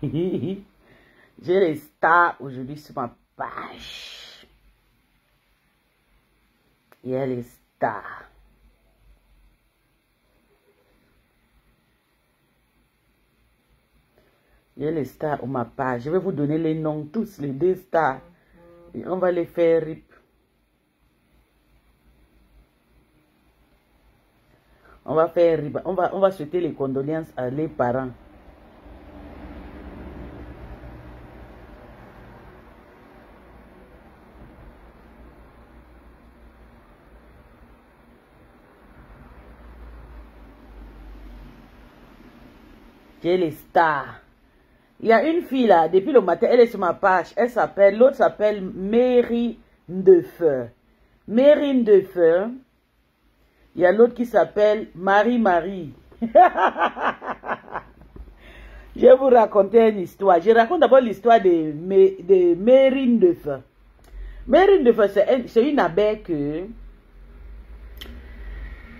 J'ai les stars aujourd'hui sur ma page. Il y a les stars. Il y a les stars sur ma page. Je vais vous donner les noms, tous les 2 stars. Et on va les faire rip. On va faire rip. On va souhaiter les condoléances à les parents. J'ai les stars. Il y a une fille là, depuis le matin, elle est sur ma page. Elle s'appelle, l'autre s'appelle Mary Ndefeu. Mary Ndefeu. Il y a l'autre qui s'appelle Marie-Marie. Je vais vous raconter une histoire. Je raconte d'abord l'histoire de Mary Ndefeu. Mary Ndefeu, c'est une abeille que...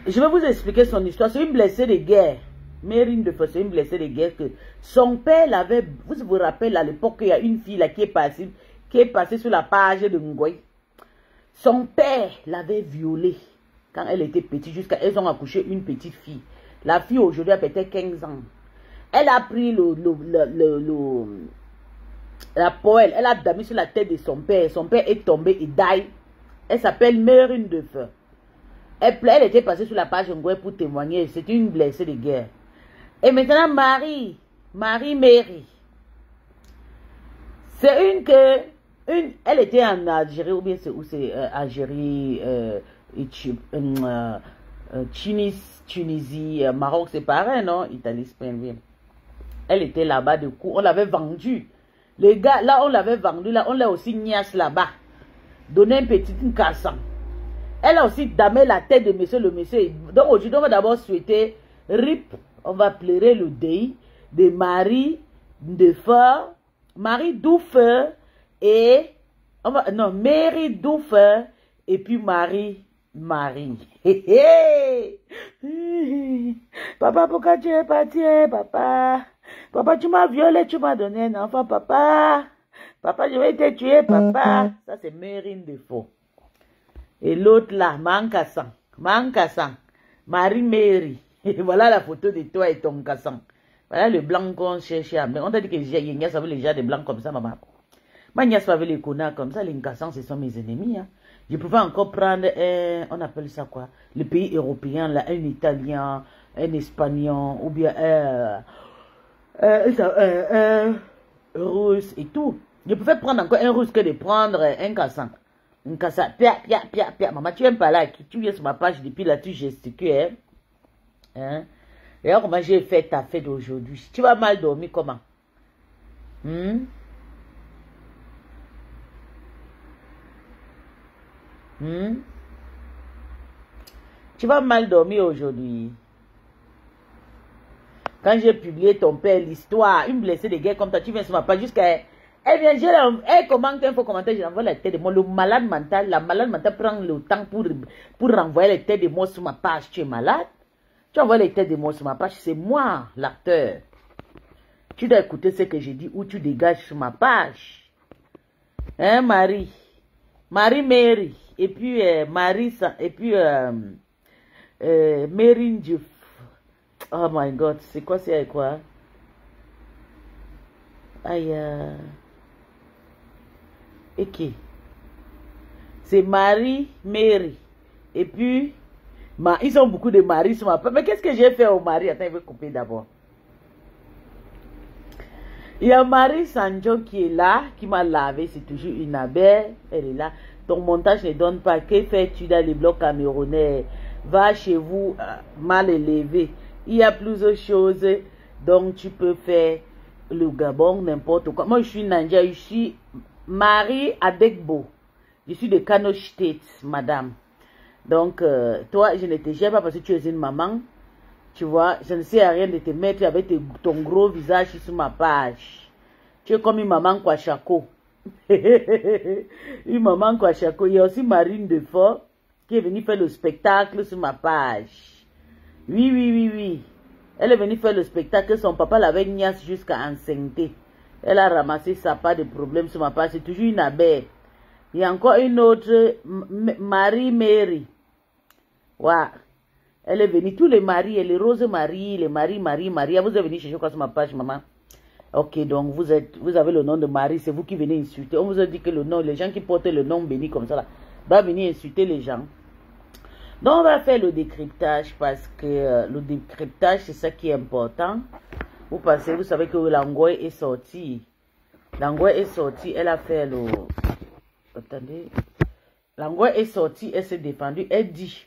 Je vais vous expliquer son histoire. C'est une blessée de guerre. Mary Ndefeu, c'est une blessée de guerre que son père l'avait... Vous vous rappelez à l'époque, il y a une fille là qui est passée sur la page de Ngoy. Son père l'avait violée quand elle était petite, jusqu'à elles ont accouché une petite fille. La fille aujourd'hui a peut-être 15 ans. Elle a pris la poêle, elle a damé sur la tête de son père. Son père est tombé et die. Elle s'appelle Mary Ndefeu. Elle était passée sur la page Ngoy pour témoigner. C'était une blessée de guerre. Et maintenant, Mary. C'est elle était en Algérie, ou bien c'est où c'est Algérie, Tunisie, Maroc, c'est pareil, non? Italie, Spain. Elle était là-bas, du coup, on l'avait vendue. Les gars, là, on l'avait vendue, là, on l'a aussi niasse là-bas. Donné un petit cassant. Elle a aussi damé la tête de monsieur, le monsieur. Donc aujourd'hui, on va d'abord souhaiter RIP. On va pleurer le deuil de Marie Ndefeu, Marie Doufeu et Mary Doufeu et puis Marie. Papa, pourquoi tu es parti, papa? Papa, tu m'as violé, tu m'as donné un enfant, papa. Papa, je vais te tuer, papa. Ça, c'est Mary Ndefeu. Et l'autre là, Mankassang, Marie. Et voilà la photo de toi et ton cassant. Voilà le blanc qu'on cherche. Mais on t'a dit que Yénias avait les gens des blancs comme ça, maman. Ma nièce avait les connards comme ça. Les cassants, ce sont mes ennemis. Hein. Je pouvais encore prendre on appelle ça quoi? Le pays européen, là, un Italien, un Espagnol, ou bien Russe et tout. Je pouvais prendre encore un Russe que de prendre un cassant. Un cassant, pia. Maman, tu n'aimes pas là, tu viens sur ma page depuis là, tu gesticules, hein? Et alors, comment j'ai fait ta fête aujourd'hui? Tu vas mal dormir comment? Tu vas mal dormir aujourd'hui. Quand j'ai publié ton père, l'histoire, une blessée de guerre comme toi, tu viens sur ma page jusqu'à... Elle vient, elle commente, il faut commenter, je renvoie la tête de moi. Le malade mental, la malade mentale prend le temps pour renvoyer les têtes de moi sur ma page. Tu es malade? Tu envoies les têtes de moi sur ma page, c'est moi, l'acteur. Tu dois écouter ce que j'ai dit ou tu dégages sur ma page. Hein, Mary? Mary. Et puis, Mary, et puis, Mary Ndefeu. Oh my God, c'est quoi, c'est quoi? Aïe. Ok. C'est Mary. Et puis, ils ont beaucoup de maris sur ma page. Mais qu'est-ce que j'ai fait au mari? Attends, je vais couper d'abord. Il y a Marie Sanjo qui est là, qui m'a lavé. C'est toujours une abeille. Elle est là. Ton montage ne donne pas. Que fais-tu dans les blocs camerounais? Va chez vous mal élevé. Il y a plusieurs choses dont tu peux faire. Le Gabon, n'importe quoi. Moi, je suis Nandia. Je suis Marie Adekbo. Je suis de Kano State, madame. Donc, toi, je ne te gère pas parce que tu es une maman. Tu vois, je ne sais à rien de te mettre avec ton gros visage sur ma page. Tu es comme une maman Kwachako. Une maman Kwachako. Il y a aussi Marine Ndefeu qui est venue faire le spectacle sur ma page. Oui. Elle est venue faire le spectacle. Son papa l'avait niasse jusqu'à enceinte. Elle a ramassé ça, pas de problème sur ma part. C'est toujours une abeille. Il y a encore une autre, Marie-Mary. Ouais. Elle est venue, tous les maris, et les roses Marie, les maris, Marie. Vous êtes venu chercher quoi sur ma page, maman? Ok, donc vous avez le nom de Marie, c'est vous qui venez insulter. On vous a dit que le nom, les gens qui portent le nom béni comme ça, là, va venir insulter les gens. Donc on va faire le décryptage parce que le décryptage, c'est ça qui est important. Vous savez que l'Angoy est sortie. L'Angoy est sortie, elle a fait le... Attendez. L'Angoy est sortie, elle s'est défendue, elle dit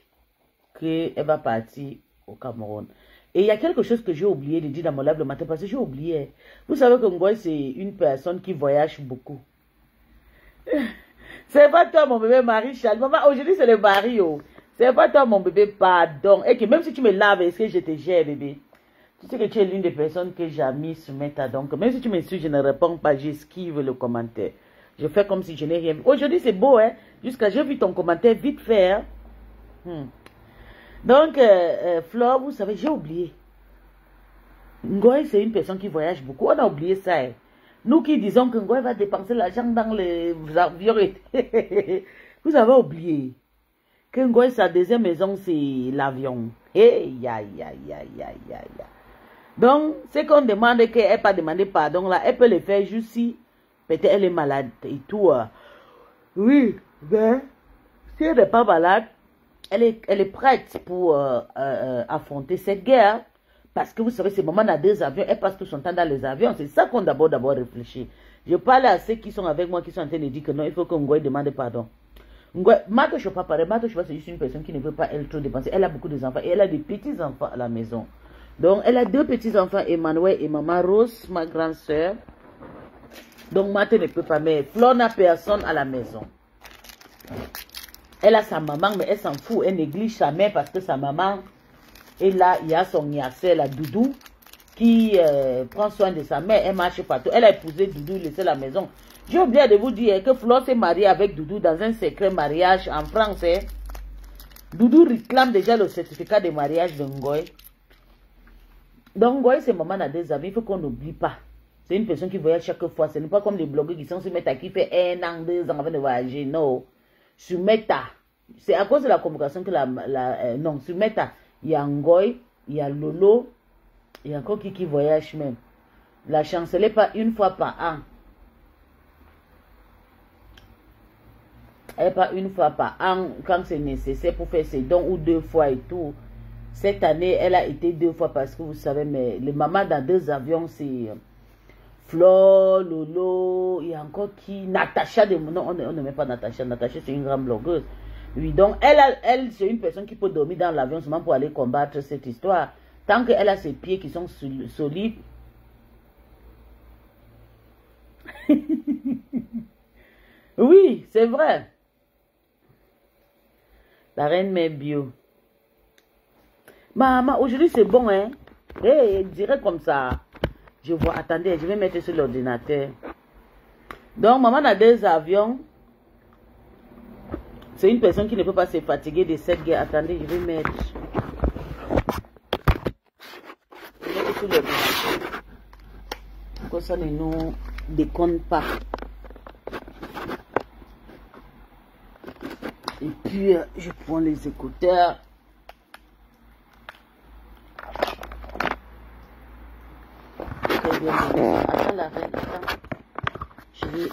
qu'elle va partir au Cameroun. Et il y a quelque chose que j'ai oublié de dire dans mon live le matin parce que j'ai oublié. Vous savez que Ngoy, c'est une personne qui voyage beaucoup. C'est pas toi mon bébé Marie-Charles. Maman, aujourd'hui c'est le mari. Oh. C'est pas toi mon bébé, pardon. Et que même si tu me laves, est-ce que je te gère bébé? Tu sais que tu es l'une des personnes que jamais soumettent à donc. Même si tu m'insultes, je ne réponds pas, j'esquive le commentaire. Je fais comme si je n'ai rien vu. Aujourd'hui c'est beau, hein. Jusqu'à j'ai vu ton commentaire vite fait. Hein? Donc, Flore, vous savez, j'ai oublié. Ngoy, c'est une personne qui voyage beaucoup. On a oublié ça. Hein. Nous qui disons que Ngoy va dépenser l'argent dans les avions. Vous avez oublié que Ngoy, sa deuxième maison, c'est l'avion. Hey, Donc, c'est qu'on demande qu'elle n'ait pas demandé pardon là. Elle peut le faire juste si peut-être elle est malade et tout. Oui, mais si elle n'est pas malade, elle est prête pour affronter cette guerre. Parce que vous savez, ce moment a deux avions, elle passe tout son temps dans les avions. C'est ça qu'on doit d'abord réfléchir. Je parle à ceux qui sont avec moi, qui sont en train de dire que non, il faut que Ngoy demande pardon. Marthe Chopin, pareil. Marthe Chopin, c'est juste une personne qui ne veut pas elle trop dépenser. Elle a beaucoup d'enfants et elle a des petits-enfants à la maison. Donc, elle a deux petits-enfants, Emmanuel et Maman Rose, ma grande soeur. Donc, Marthe ne peut pas, mais Flore n'a personne à la maison. Elle a sa maman, mais elle s'en fout. Elle néglige sa mère parce que sa maman... Et là, il y a son niassé, la Doudou, qui prend soin de sa mère. Elle marche partout. Elle a épousé Doudou, laissé la maison. J'ai oublié de vous dire que Flore s'est mariée avec Doudou dans un secret mariage en France. Hein. Doudou réclame déjà le certificat de mariage de Ngoy. Donc Ngoy, c'est maman a des amis. Il faut qu'on n'oublie pas. C'est une personne qui voyage chaque fois. Ce n'est pas comme les blogueurs qui sont sur Meta qui fait 1 an, 2 ans avant de voyager. Non. Sur Meta. C'est à cause de la communication que non, sur Meta. Il y a Ngoy, il y a Lolo, il y a encore qui voyage même. La chancelier pas une fois par an. Elle pas une fois par an quand c'est nécessaire pour faire ses dons ou 2 fois et tout. Cette année, elle a été 2 fois parce que vous savez, mais les mamans dans 2 avions, c'est Flore, Lolo, il y a encore qui, Natacha, non, on ne met pas Natacha. Natacha, c'est une grande blogueuse. Oui, donc elle c'est une personne qui peut dormir dans l'avion seulement pour aller combattre cette histoire. Tant qu'elle a ses pieds qui sont solides. Oui, c'est vrai. La reine mère bio. Maman, aujourd'hui c'est bon, hein? Hey, dirait comme ça. Je vois, attendez, je vais mettre sur l'ordinateur. Donc, maman a 2 avions. C'est une personne qui ne peut pas se fatiguer de cette guerre. Attendez, je vais mettre sur l'ordinateur. Comme ça, ne nous déconne pas. Et puis, je prends les écouteurs. Très bien. Attends la reine, attends. Je vais...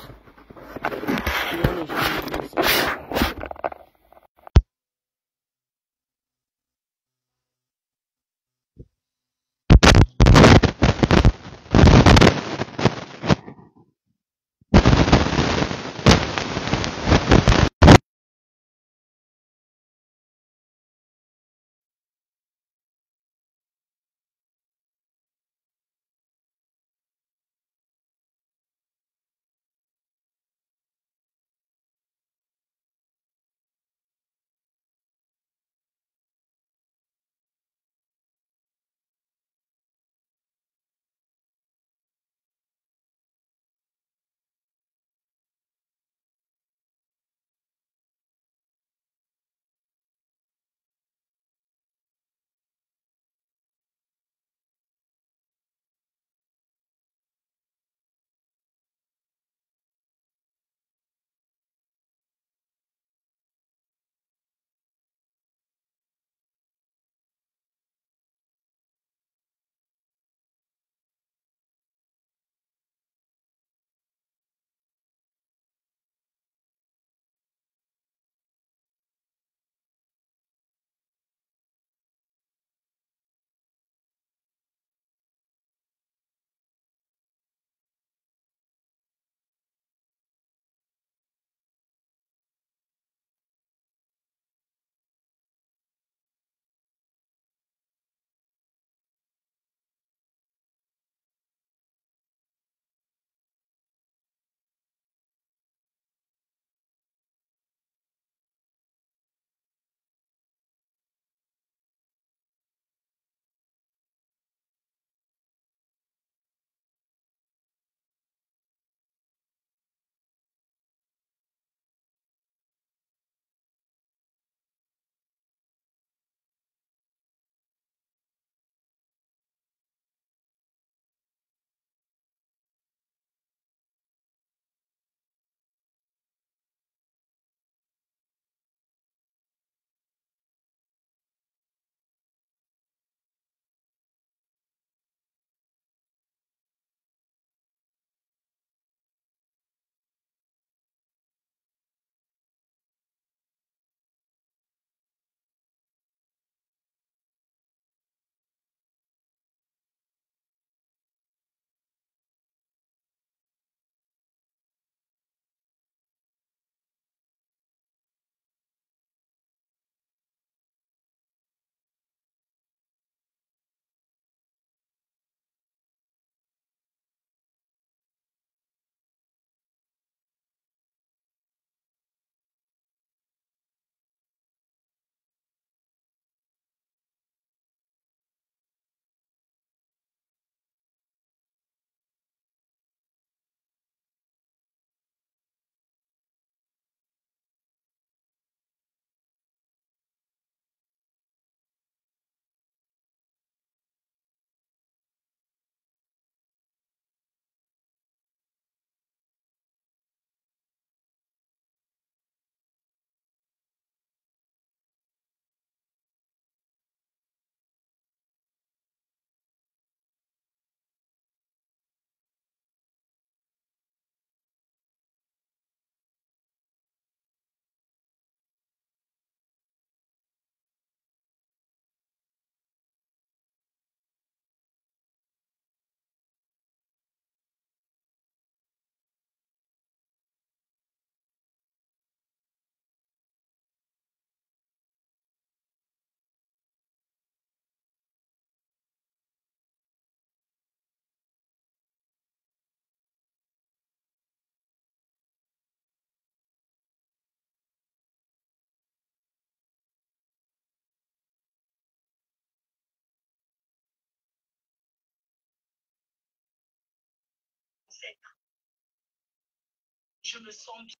Je me sens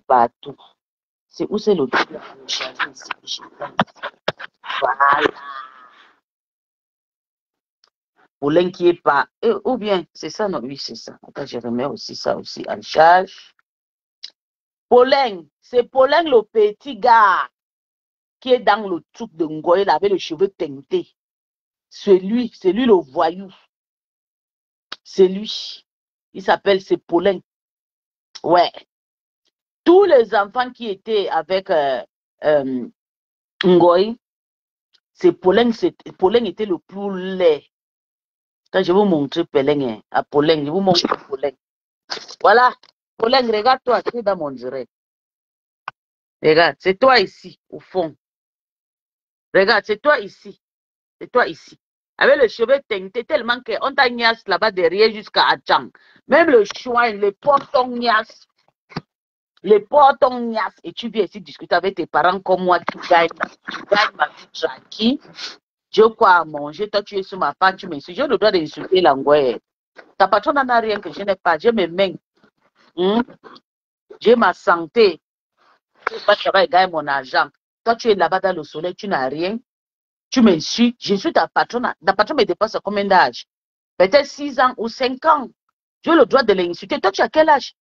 partout. C'est où c'est le truc là? Voilà. Pollen qui est pas. Ou bien, c'est ça, non? Oui, c'est ça. Attends, je remets aussi ça aussi en charge. Pollen, c'est Pollen le petit gars qui est dans le truc de Ngoye, là, avec les cheveux teintés. C'est lui le voyou. C'est lui. Il s'appelle, c'est Pollen. Ouais. Tous les enfants qui étaient avec Ngoye, c'est Pollen était le plus laid. Quand je vous montre Pollen, à Pollen, je vous montre Pollen. Voilà. Pollen, regarde-toi, tu es dans mon direct. Regarde, c'est toi ici, au fond. Regarde, c'est toi ici. C'est toi ici. Avec les cheveux teintés, tellement qu'on t'a niasse là-bas derrière jusqu'à Achang. Même le chouin, les portes ont niasse. Les portes ont niasse. Et tu viens ici discuter avec tes parents comme moi, tu gagnes ma vie tranquille. J'ai quoi à manger. Toi, tu es sur ma part, tu m'insultes. J'ai le droit d'insulter l'angoisse. Ta patronne n'en a rien que je n'ai pas. J'ai mes mains. J'ai ma santé. Je ne sais pas travailler et gagner mon argent. Toi, tu es là-bas dans le soleil, tu n'as rien. Tu m'insultes. Je suis ta patronne. Ta patronne me dépasse combien d'âge? Peut-être 6 ans ou 5 ans. J'ai le droit de l'insulter. Toi, tu as quel âge?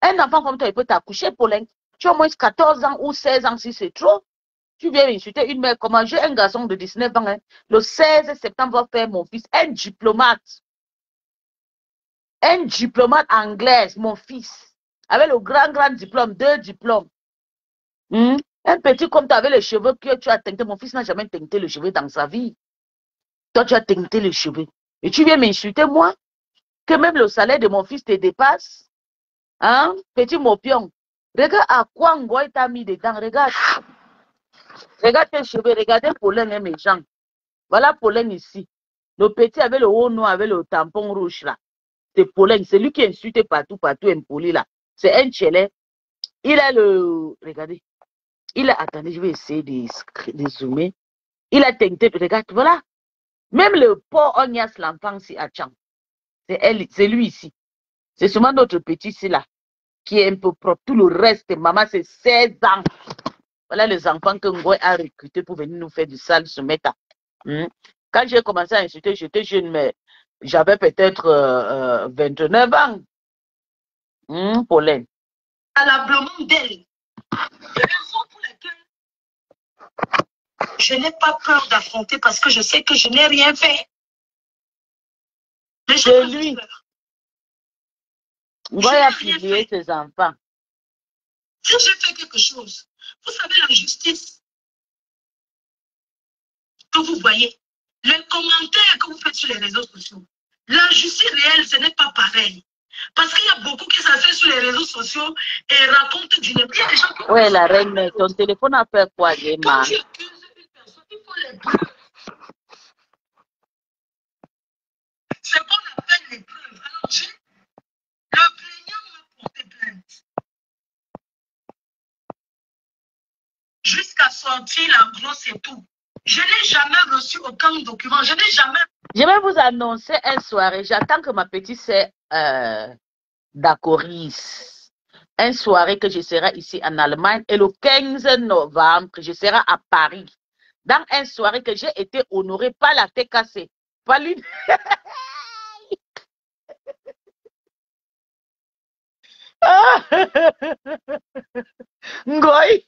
Un enfant comme toi, il peut t'accoucher, Pauline. Tu as au moins 14 ans ou 16 ans si c'est trop. Tu viens insulter une mère. Comment? J'ai un garçon de 19 ans. Le 16 septembre, va faire mon fils. Un diplomate. Un diplomate anglais, mon fils. Avec le grand diplôme, 2 diplômes. Un petit comme tu avais les cheveux que tu as teinté. Mon fils n'a jamais teinté les cheveux dans sa vie. Toi, tu as teinté les cheveux. Et tu viens m'insulter, moi, que même le salaire de mon fils te dépasse. Hein, petit mopion. Regarde à quoi Ngoye t'a mis dedans. Regarde. Regarde tes cheveux. Regardez Pollen et mes gens. Voilà Pollen ici. Le petit avec le haut noir, avec le tampon rouge là. C'est Pollen. C'est lui qui insulte partout, impoli là. C'est un tchelé. Il a le. Regardez. Il a. Attendez, je vais essayer de zoomer. Il a teinté. Regarde, voilà. Même le port Ognas l'enfant si à Tchang. C'est lui ici. C'est seulement notre petit ici là, qui est un peu propre. Tout le reste, maman, c'est 16 ans. Voilà les enfants que Ngoy a recrutés pour venir nous faire du sale se mettre. Quand j'ai commencé à insulter, j'étais jeune, mais j'avais peut-être 29 ans. Pauline. À l'ablement d'elle. Raison pour laquelle je n'ai pas peur d'affronter parce que je sais que je n'ai rien fait. C'est lui. Ngoy a publié ses enfants. Si j'ai fait quelque chose, vous savez, la justice que vous voyez, les commentaires que vous faites sur les réseaux sociaux, la justice réelle, ce n'est pas pareil. Parce qu'il y a beaucoup qui s'asseyent sur les réseaux sociaux et racontent du n'importe quoi. Oui, la reine, ton téléphone a fait quoi, Gemma? Quand tu accuses une personne, il faut les preuves. C'est qu'on appelle les preuves. Alors, le plaignant m'a porté plainte. Jusqu'à sortir la glosse et tout. Je n'ai jamais reçu aucun document. Je n'ai jamais... Je vais vous annoncer une soirée. J'attends que ma petite sœur Dacoris. Une soirée que je serai ici en Allemagne. Et le 15 novembre, je serai à Paris. Dans une soirée que j'ai été honorée par la TKC. Pas l'une. Ngoy.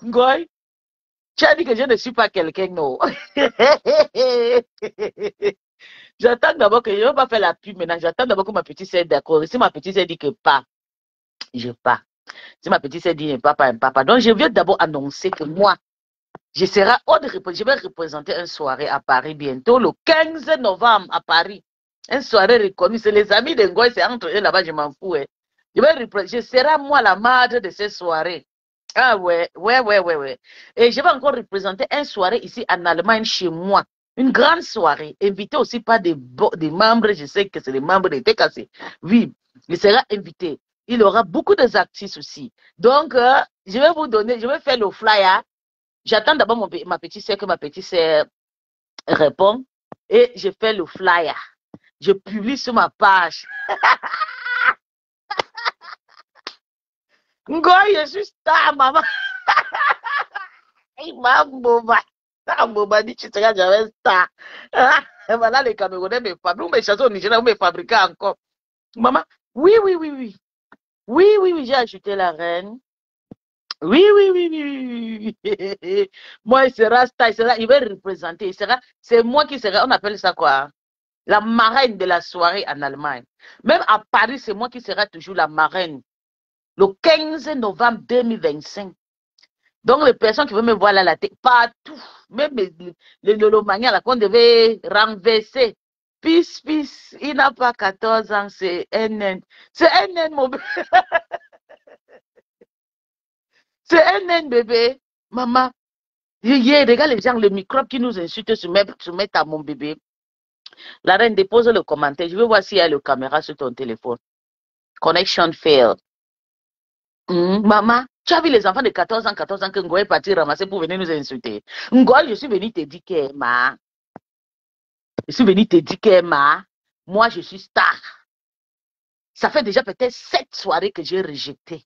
Ngoy. Tu as dit que je ne suis pas quelqu'un, non. J'attends d'abord que je ne vais pas faire la pub maintenant. J'attends d'abord que ma petite sœur d'accord. Si ma petite sœur dit que pas, je pars. Si ma petite sœur dit papa, papa. Donc, je viens d'abord annoncer que moi, je vais représenter une soirée à Paris bientôt, le 15 novembre à Paris. Une soirée reconnue. C'est les amis de Ngoy, c'est entre eux là-bas, je m'en fous. Hein. Je serai moi la madre de cette soirée. Ah ouais. Et je vais encore représenter une soirée ici en Allemagne chez moi. Une grande soirée. Invité aussi par des membres, je sais que c'est les membres de TKC. Oui, il sera invité. Il y aura beaucoup d'artistes aussi. Donc, je vais vous donner, je vais faire le flyer. J'attends d'abord ma petite sœur que ma petite sœur répond. Et je fais le flyer. Je publie sur ma page. Ngoy, je suis star, maman. Il m'a dit, tu seras jamais star. Voilà, les Camerounais me fabriquent. Nous, mes chansons au Nigeria, vous me fabriquez encore. Maman, oui. Oui, j'ai ajouté la reine. Oui. Moi, il sera star, il va représenter. C'est moi qui serai, on appelle ça quoi? La marraine de la soirée en Allemagne. Même à Paris, c'est moi qui serai toujours la marraine. Le 15 novembre 2025. Donc, les personnes qui veulent me voir là, la tête, partout, même le manière qu'on devait renverser. Peace, il n'a pas 14 ans, c'est NN. C'est NN, mon bébé. C'est NN, bébé. Maman, regarde les gens, les microbes qui nous insultent se mettent à mon bébé. La reine, dépose le commentaire. Je veux voir s'il y a le caméra sur ton téléphone. Connection failed. Maman, tu as vu les enfants de 14 ans que Ngoy est parti ramasser pour venir nous insulter. Ngoy, je suis venu te dire qu'Emma. Je suis venu te dire qu'Emma, moi je suis star. Ça fait déjà peut-être 7 soirées que j'ai rejeté.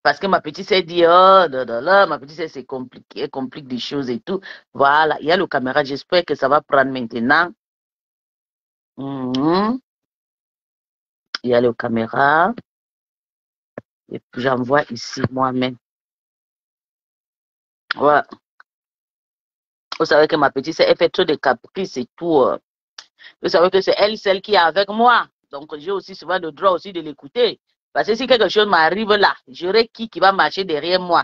Parce que ma petite s'est dit, oh, ma petite sœur, c'est compliqué, elle complique des choses et tout. Voilà, il y a le caméra, j'espère que ça va prendre maintenant. Il y a le caméra. Et puis j'envoie ici moi-même. Ouais. Vous savez que ma petite sœur, elle fait trop de caprices et tout. Vous savez que c'est elle, celle qui est avec moi. Donc, j'ai aussi souvent le droit aussi de l'écouter. Parce que si quelque chose m'arrive là, j'aurai qui va marcher derrière moi.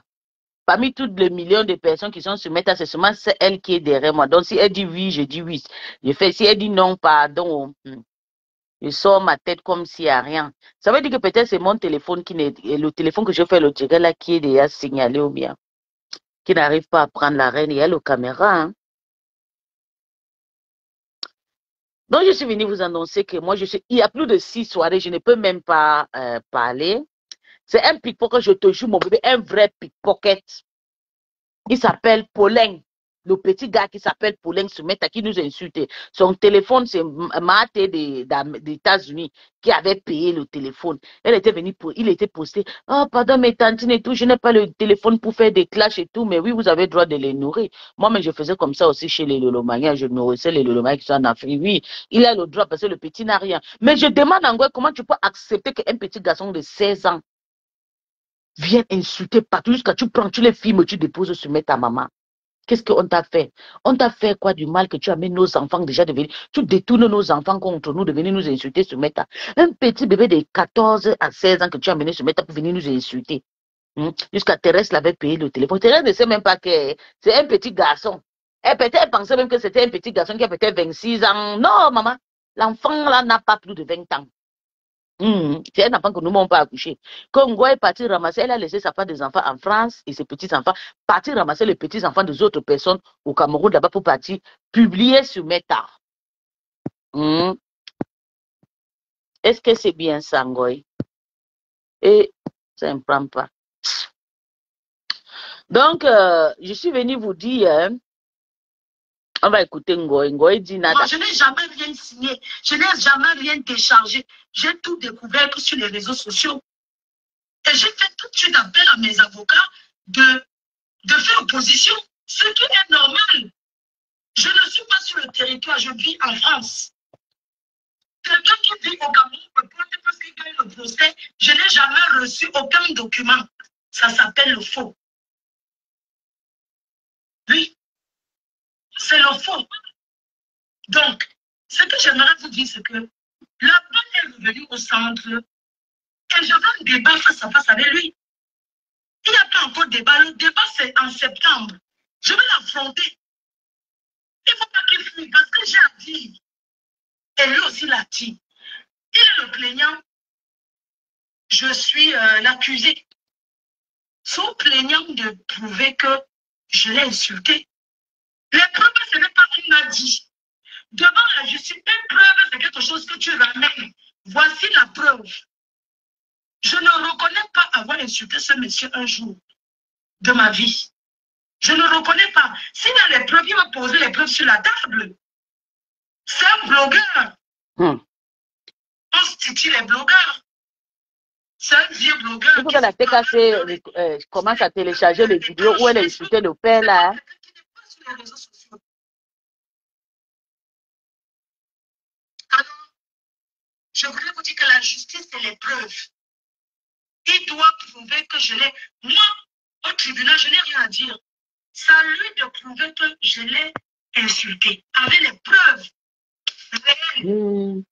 Parmi toutes les millions de personnes qui sont sur Meta, c'est seulement elle qui est derrière moi. Donc, si elle dit oui, je dis oui. Si elle dit non, pardon, je sors ma tête comme s'il n'y a rien. Ça veut dire que peut-être c'est mon téléphone le téléphone que je fais le tigre là qui est déjà signalé ou bien, qui n'arrive pas à prendre la reine. Il y a le caméra, hein. Donc, je suis venue vous annoncer que moi, il y a plus de 6 soirées, je ne peux même pas parler. C'est un pickpocket, je te jure, mon bébé, un vrai pickpocket. Il s'appelle Pauline. le petit gars qui s'appelle Paulin Soumeta qui nous a insultés. Son téléphone, c'est Maté des États-Unis qui avait payé le téléphone. Elle était venue il était posté. Oh, pardon, mes tantines et tout, je n'ai pas le téléphone pour faire des clashs et tout, mais oui, vous avez le droit de les nourrir. Moi, mais je faisais comme ça aussi chez les Lolomaniens. Je nourrissais les Lolomaniens qui sont en Afrique. Oui, il a le droit parce que le petit n'a rien. Mais je demande en gros, comment tu peux accepter qu'un petit garçon de 16 ans vienne insulter partout jusqu'à tu prends, tu les filmes, tu déposes sur ta maman. Qu'est-ce qu'on t'a fait? On t'a fait quoi du mal que tu amènes nos enfants déjà de venir? Tu détournes nos enfants contre nous de venir nous insulter sur Meta. Un petit bébé de 14 à 16 ans que tu as amené sur Meta pour venir nous insulter. Jusqu'à Thérèse l'avait payé le téléphone. Thérèse ne sait même pas que c'est un petit garçon. Elle pensait même que c'était un petit garçon qui a peut-être 26 ans. Non, maman. L'enfant là n'a pas plus de 20 ans. C'est un enfant que nous n'avons pas accouché. Quand Ngoy est parti ramasser, elle a laissé sa femme des enfants en France et ses petits-enfants partir ramasser les petits-enfants des autres personnes au Cameroun là-bas pour partir publier sur Meta. Est-ce que c'est bien ça, Ngoy? Et ça ne me prend pas. Donc, je suis venue vous dire, on va écouter Ngoy. Ngoy dit nada. Moi, je n'ai jamais rien signé. Je n'ai jamais rien déchargé. J'ai tout découvert sur les réseaux sociaux. Et j'ai fait tout de suite appel à mes avocats de faire opposition. Ce qui est normal. Je ne suis pas sur le territoire, je vis en France. Quelqu'un qui vit au Cameroun me pointe parce qu'il gagne le procès. Je n'ai jamais reçu aucun document. Ça s'appelle le faux. Oui, c'est le faux. Donc, ce que j'aimerais vous dire, c'est que la bonne est revenue au centre et je veux un débat face à face avec lui. Il n'y a pas encore de débat. Le débat, c'est en septembre. Je vais l'affronter. Il ne faut pas qu'il fuit parce que j'ai à dire. Et lui aussi l'a dit. Il est le plaignant. Je suis l'accusé. Son plaignant de prouver que je l'ai insulté. Les preuves, ce n'est pas qu'on a dit. Devant la justice, une preuve, c'est quelque chose que tu ramènes. Voici la preuve. Je ne reconnais pas avoir insulté ce monsieur un jour de ma vie. Je ne reconnais pas. S'il a les preuves, il va poser les preuves sur la table. C'est un blogueur. On se titille les blogueurs. C'est un vieux blogueur. Il faut que la TKC commence à télécharger les vidéos où elle a insulté le père là. Alors, je voudrais vous dire que la justice, c'est les preuves. Il doit prouver que je l'ai. Moi, au tribunal, je n'ai rien à dire. C'est à lui de prouver que je l'ai insulté. Avec les preuves réelles.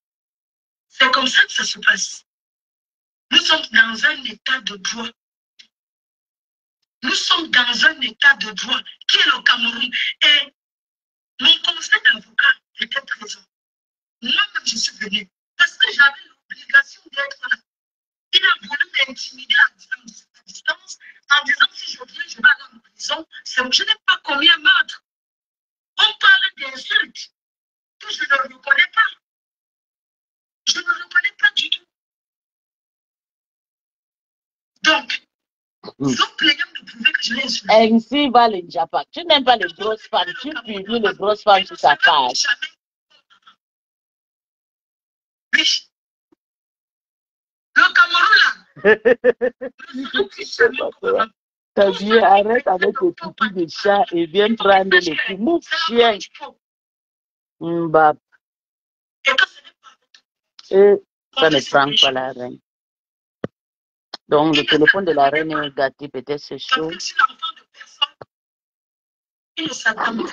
C'est comme ça que ça se passe. Nous sommes dans un état de droit. Nous sommes dans un état de droit qui est le Cameroun. Et mon conseil d'avocat était présent. Moi-même, je suis venu parce que j'avais l'obligation d'être là. Il a voulu m'intimider à distance en disant si je viens, je vais aller en prison. Je n'ai pas commis un meurtre. On parle d'insultes que je ne reconnais pas. Je ne reconnais pas du tout. Donc, son plaignant de prouver que je l'ai insulté. Ainsi va le Japon. Tu n'aimes pas les grosses femmes. Tu publies les grosses femmes sur ta page. Oui. Le Cameroun, là. Ta vie, arrête avec tes pipis de chat et viens prendre les coups. Mouf, chien. Mbap. Et ça ne prend pas la reine. Donc, le téléphone de la reine est gâté, peut-être c'est chaud. Il ne s'attend pas.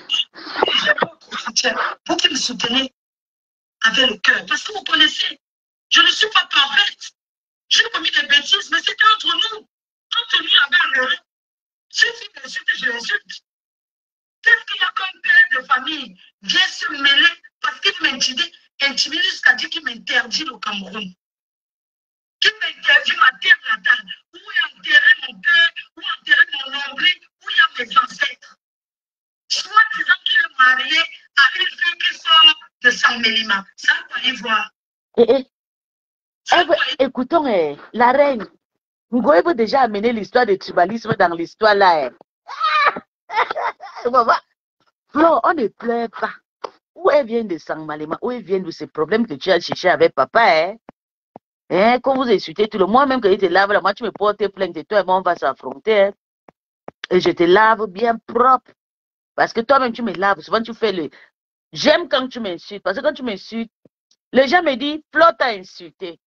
Pour qu'il me soutenait avec le cœur. Parce que vous connaissez, je ne suis pas parfaite. J'ai commis des bêtises, mais c'était entre nous. Entre nous, avec le si tu m'insultes, je l'insulte. Qu'est-ce qu'il y a comme père de famille vient se mêler parce qu'il m'intimide jusqu'à dire qu'il m'interdit le Cameroun. Qu'il m'interdit ma terre natale. Où est enterré mon père, où est enterré mon nombril, où il y a mes ancêtres. Soit disant qu'il est marié à une fille qui sort de San Mélima. Ça, vous allez voir. Écoutons, la reine. Ngoy veut déjà amener l'histoire du tribalisme dans l'histoire là. Flo, on ne pleure pas. Où elle vient de Sangmalema, où elle vient de ces problèmes que tu as cherché avec papa, hein? Hein, quand vous insultez tout le monde, même quand il te lave la main, tu me portes plainte de toi et moi, on va s'affronter. Hein? Et je te lave bien propre. Parce que toi-même, tu me laves. Souvent, tu fais le. J'aime quand tu m'insultes. Parce que quand tu m'insultes, les gens me disent, Flo t'a insulté.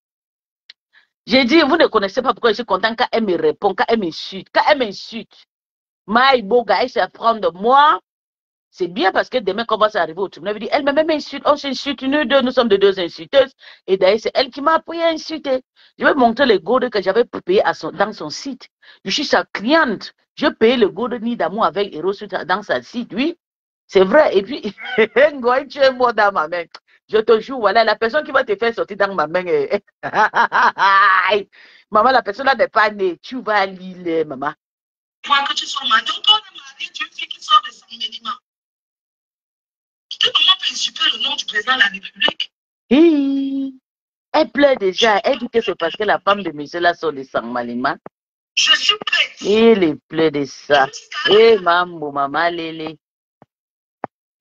J'ai dit, vous ne connaissez pas pourquoi je suis content quand elle me répond, quand elle m'insulte. Quand elle m'insulte, Maïboga, elle s'apprend de moi. C'est bien parce que demain, quand on va s'arriver au tribunal, elle dit, elle me même insulte, on s'insulte, nous deux, nous sommes de deux insulteuses. Et d'ailleurs, c'est elle qui m'a appris à insulter. Je vais montrer les gourdes que j'avais payé dans son site. Je suis sa cliente. Je paye le gourde ni d'amour avec Eros dans sa site, oui. C'est vrai. Et puis, Ngoï, tu es mort dans ma main. Je te jure, voilà, la personne qui va te faire sortir dans ma main. Maman, la personne là n'est pas née. Tu vas lire, maman. Toi, que tu sois marié, donc on est marié, tu fais qui sort de son élément. Comment peut insulter le nom du président de la République? Elle pleure déjà. Elle dit que c'est parce que la femme de monsieur là sort de Sangmalema. Je suis prête. Il pleure de ça. Eh, maman, maman, Lélé.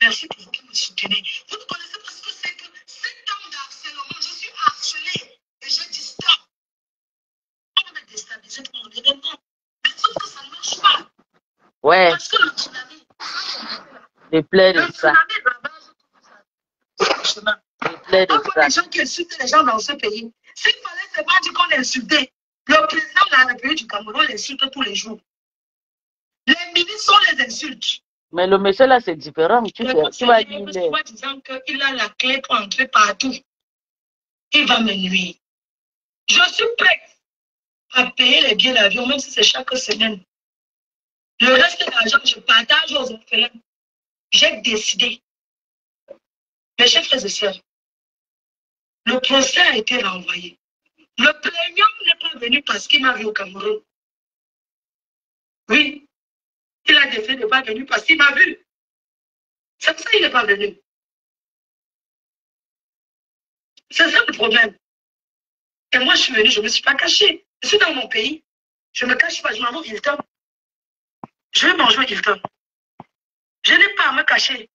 Merci pour vous qui me soutenez. Vous ne connaissez pas ce que c'est que 7 ans d'harcèlement. Je suis harcelée et je dis stop. On va me déstabiliser pour mon événement. Mais sauf que ça ne marche pas. Ouais. Parce que le tsunami, il pleure de ça. Il pleure de ça. Les gens qui insultent les gens dans ce pays. S'il fallait seulement dire qu'on insultait, le président de la République du Cameroun l'insulte tous les jours. Les ministres, on les insulte. Mais le monsieur là, c'est différent. Tu vas dire. Disant qu'il a la clé pour entrer partout. Il va me nuire. Je suis prête à payer les billets d'avion, même si c'est chaque semaine. Le reste de l'argent, je partage aux orphelins. J'ai décidé. Mes chers frères et sœurs, le procès a été renvoyé. Le plaignant n'est pas venu parce qu'il m'a vu au Cameroun. Oui, il a décidé de ne pas venir parce qu'il m'a vu. C'est pour ça qu'il n'est pas venu. C'est ça le problème. Et moi, je suis venue, je ne me suis pas cachée. Je suis dans mon pays. Je ne me cache pas, je m'en vais au Hilton. Je vais manger au Hilton. Je n'ai pas à me cacher.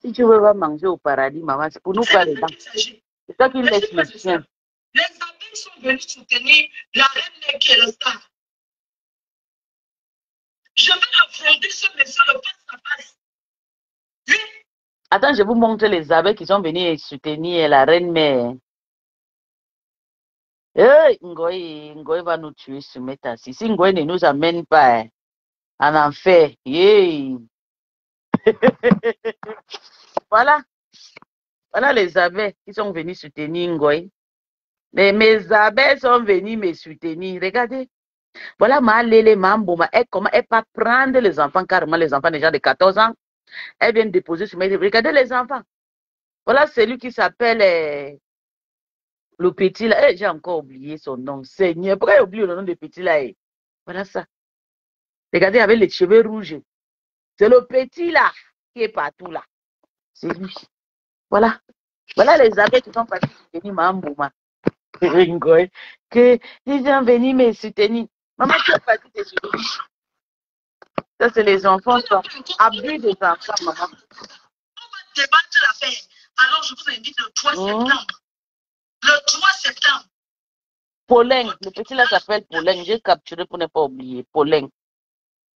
Si tu veux pas manger au paradis, maman, c'est pour nous pas les dents. C'est ça qui laisse le chien. Les amis sont venus soutenir la reine qui est le star. Je vais affronter ce monsieur le face à face. Oui. Attends, je vous montre les abeilles qui sont venus soutenir la reine mère. Hey, Ngoï va nous tuer ce métassi. Si Ngoï ne nous amène pas en enfer, yeah. Voilà. Voilà les abeilles qui sont venus soutenir Ngoï. Mes abeilles sont venues me soutenir. Regardez. Voilà ma Lélé, ma Mbouma. Comment elle peut prendre les enfants, carrément les enfants déjà de 14 ans. Elle vient déposer sur mes. Regardez les enfants. Voilà celui qui s'appelle le petit là. J'ai encore oublié son nom. Seigneur, pourquoi j'ai oublié le nom du petit là? Voilà ça. Regardez avec les cheveux rouges. C'est le petit là qui est partout là. C'est lui. Voilà. Voilà les abeilles qui sont partis soutenir ma Mbouma. Que ils sont venus me soutenir. Maman, tu es partie te soutenir. Ça, c'est les enfants, ça. Abus des enfants, maman. On va débattre l'affaire. Alors, je vous invite le 3 septembre. Le 3 septembre. Paulin, le petit là s'appelle Paulin. J'ai capturé pour ne pas oublier. Paulin.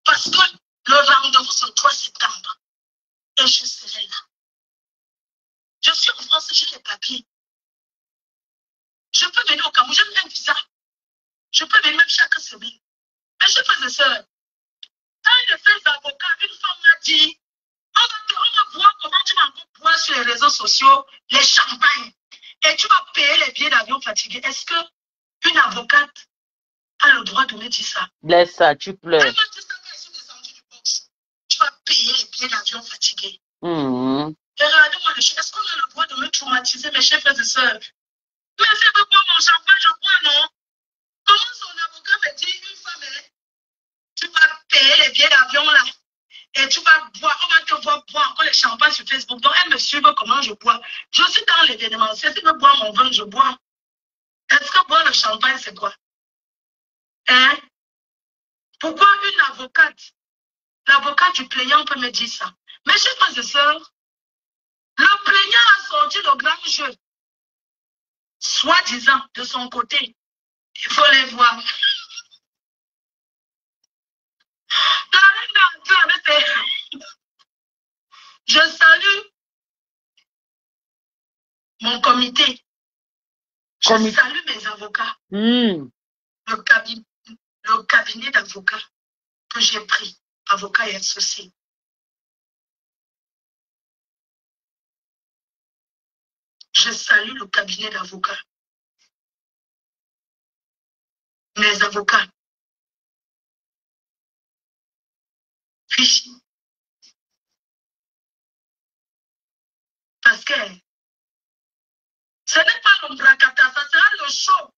Parce que le rendez-vous, c'est le 3 septembre. Et je serai là. Je suis en France, j'ai les papiers. Je peux venir au Cameroun, j'ai même un visa. Je peux venir même chaque semaine. Mais je fais des sœurs. Quand il est fait avocat, une femme m'a dit, on va voir comment tu vas encore boire sur les réseaux sociaux les champagnes. Et tu vas payer les billets d'avion fatigués. Est-ce qu'une avocate a le droit de me dire ça? Laisse ça, tu pleures. Elle m'a dit ça quand je suis descendue du box. Tu vas payer les billets d'avion fatigués. Et regardez-moi les choses. Est-ce qu'on a le droit de me traumatiser, mes chers frères et sœurs? Mais si je bois mon champagne, je bois, non? Comment son avocat me dit, une femme, tu vas payer les billets d'avion là, et tu vas boire, on va te voir boire encore les champagnes sur Facebook. Donc, elle me suit comment je bois. Je suis dans l'événement. Si elle veut boire mon vin, je bois. Est-ce que boire le champagne, c'est quoi? Hein? Pourquoi une avocate L'avocat du plaignant peut me dire ça. Mes chers frères et sœurs, le plaignant a sorti le grand jeu, soi-disant, de son côté. Il faut les voir. Je salue mon comité. Je salue mes avocats. Le cabinet d'avocats que j'ai pris, avocat et associé. Je salue le cabinet d'avocats. Mes avocats. Fichi. Parce que ce n'est pas le bracata, ça sera le show.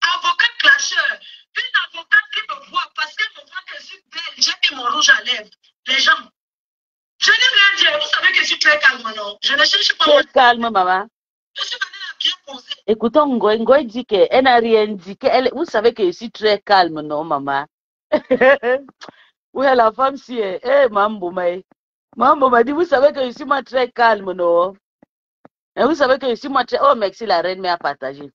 Avocat clasheur. Une avocate qui me voit parce qu'elle me voit que je suis belle. J'ai mis mon rouge à lèvres. Les gens. Je n'ai rien dit. Vous savez que je suis très calme, non? Je ne cherche pas. Très calme, maman. Je suis venue à bien poser. Écoutons, Ngoy dit qu'elle n'a rien dit. Vous savez que je suis très calme, non, maman? Oui, la femme, si. Mambo m'a dit, vous savez que je suis moi très calme, non? Et vous savez que je suis moi très... Oh, merci, la reine m'a partagé.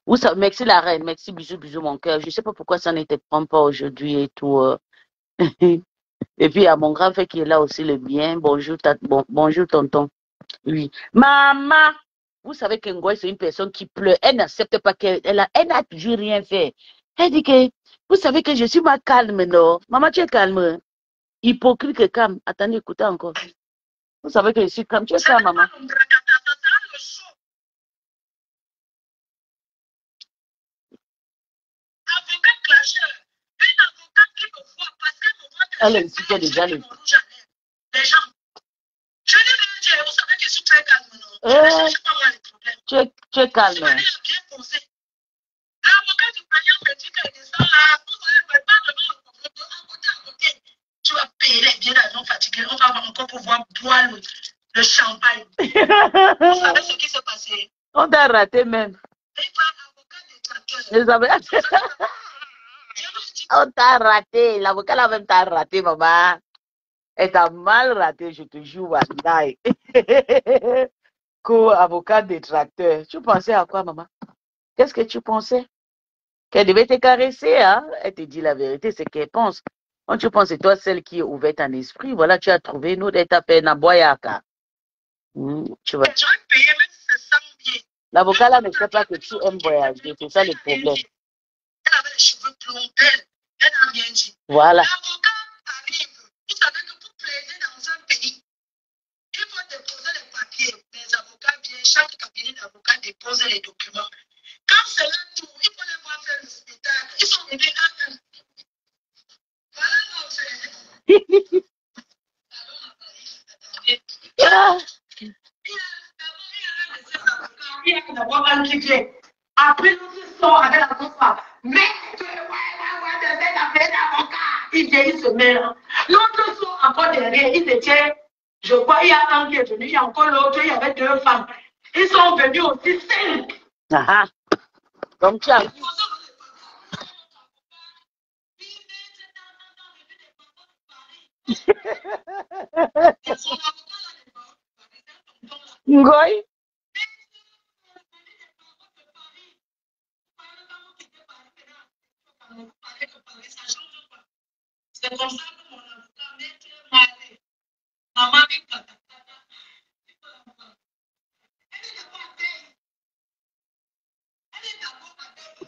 Vous savez, merci, la reine. Merci, bisous, bisous, mon cœur. Je ne sais pas pourquoi ça ne te prend pas aujourd'hui et tout. Et puis, il y a mon grand frère qui est là aussi, le bien. Bonjour, bonjour, tonton. Oui. Maman, vous savez que Ngoy, c'est une personne qui pleure. Elle n'accepte pas qu'elle n'a toujours rien fait. Elle dit que, vous savez que je suis ma calme, non? Maman, tu es calme. Hypocrite que calme. Attendez, écoutez encore. Vous savez que je suis calme. Tu es calme, maman. Elle insulte déjà les gens. Je n'ai rien dit. Vous savez que je suis très calme, non? Je ne cherche pas moi les problèmes. Tu es calme. Je suis bien posé. L'avocat du plaignant me dit que les gens là, vous allez pas demain à côté. Tu vas payer les billets d'avion fatigués. On va encore pouvoir boire le champagne. Vous savez ce qui s'est passé? On t'a raté même. On t'a raté. L'avocat là même t'a raté, maman. Elle t'a mal raté, je te jure, Wandaï. Co-avocat détracteur. Tu pensais à quoi, maman? Qu'est-ce que tu pensais? Qu'elle devait te caresser, hein? Elle te dit la vérité, c'est qu'elle pense. Quand tu penses, c'est toi celle qui est ouverte en esprit. Voilà, tu as trouvé nous d'être à peine à Boyaka. Tu vois. L'avocat là ne sait pas que tu aimes voyager. C'est ça le problème. Elle avait les cheveux blonds, elle n'a rien dit. Voilà. L'avocat arrive. Vous savez que pour plaider dans un pays, il faut déposer les papiers. Les avocats viennent, chaque cabinet d'avocats dépose les documents. Quand c'est leur tour, il faut les voir faire le spectacle. Ils sont venus à un. Voilà mon frère. Il y a d'abord un qui vient. Après, nous sort avec la grosse femme. Mais, il vient, il se met là. L'autre sort encore derrière, il se tient. Je crois, il y a un qui est venu, il y a encore l'autre, il y avait deux femmes. Ils sont venus aussi 5. Ah, donc tu as... Ngoy. C'est comme ça que mon avocat m'a dit. Maman,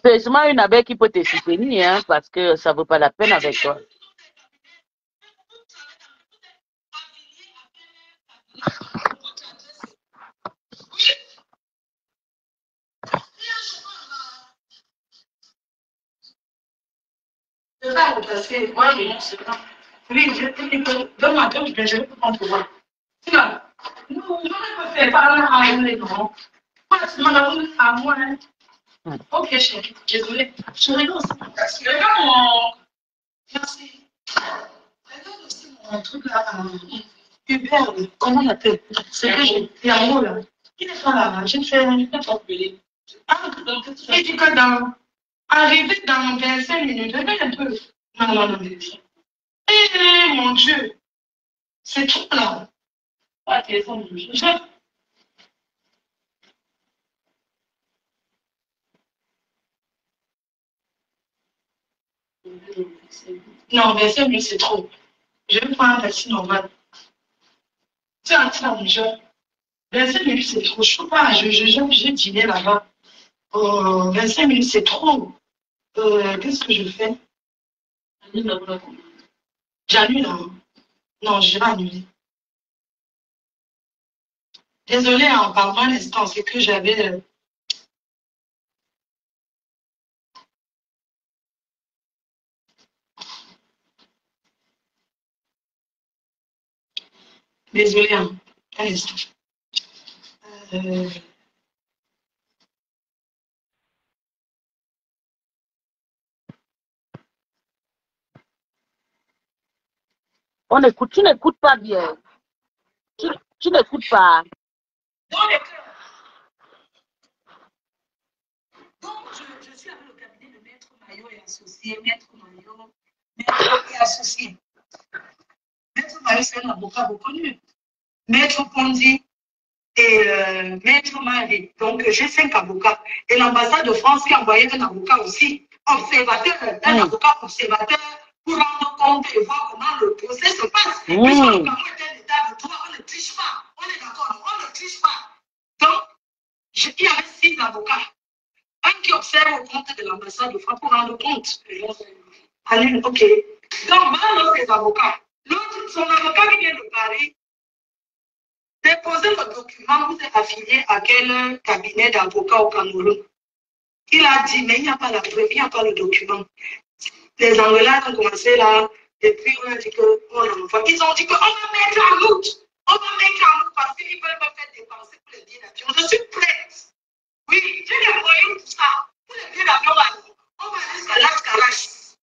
c'est seulement une abeille qui peut te soutenir, hein, parce que ça ne vaut pas la peine avec toi. Parce que moi, oui, je te dis que donne-moi deux, je vais prendre pour moi. Sinon, nous, on ne peut pas parler à les grands. Moi, c'est mon amour à moi. Ok, chérie, désolée. Je rigole aussi. Regarde mon. Merci. Regarde aussi mon truc là. Hubert, comment on appelle? C'est que j'ai. Il y a un mot là. Il est pas là. J'ai fait un peu appeler. Ah, donc, il dit que dans. Arrivé dans 25 minutes, je vais un peu. Non, non, non, eh, mon Dieu, c'est trop là. Pas téléphone, non, 25 minutes, c'est trop. Je vais prendre un taxi normal. C'est un train déjà. 25 minutes, c'est trop. Je ne peux pas, j'ai dîné là-bas. 25 minutes, c'est trop. Qu'est-ce que je fais? J'annule, hein. Non, je vais annuler. Désolée, hein, par un instant, c'est que j'avais. Désolée, hein, un instant. On écoute, tu n'écoutes pas bien. Tu n'écoutes pas. Dans les cas. Donc, je suis avec le cabinet de Maître Maillot et associé. Maître Maillot et associé. Maître Maillot, c'est un avocat reconnu. Maître Pondi et Maître Marie. Donc, j'ai 5 avocats. Et l'ambassade de France qui a envoyé un avocat aussi, observateur, un avocat observateur, pour rendre compte et voir comment le procès se passe. Puisque le Cameroun est un état de droit, on ne triche pas. On est d'accord, on ne triche pas. Donc, il y avait 6 avocats. Un qui observe au compte de l'ambassade de France pour rendre compte. Allez, ok. Donc, maintenant, ces avocats. L'autre, son avocat qui vient de Paris, déposez le document, vous êtes affilié à quel cabinet d'avocats au Cameroun. Il a dit, mais il n'y a pas la preuve, il n'y a pas le document. Les Anglais ont commencé là, et puis on a dit qu'on l'envoie. Ils ont dit qu'on va mettre en route. On va mettre en route parce qu'ils veulent me faire dépenser pour les billets d'avion. Je suis prête. Oui, j'ai des moyens pour ça. Pour les billets d'avion, on va aller jusqu'à Las Caras.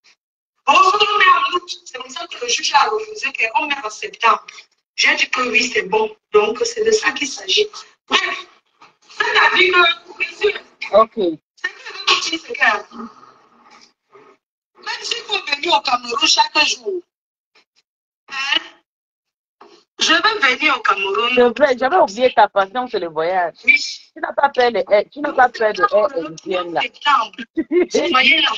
On met en route. C'est comme ça que le juge a refusé qu'on met en septembre. J'ai dit que oui, c'est bon. Donc, c'est de ça qu'il s'agit. Bref, c'est-à-dire que, monsieur, Ok. c'est que je vous dis, c'est que, même s'il faut venir au Cameroun chaque jour, hein, je vais venir au Cameroun. C'est vrai, j'avais oublié ta passion, c'est le voyage. Oui. Tu n'as pas peur de air indienne là. Vous voyez là.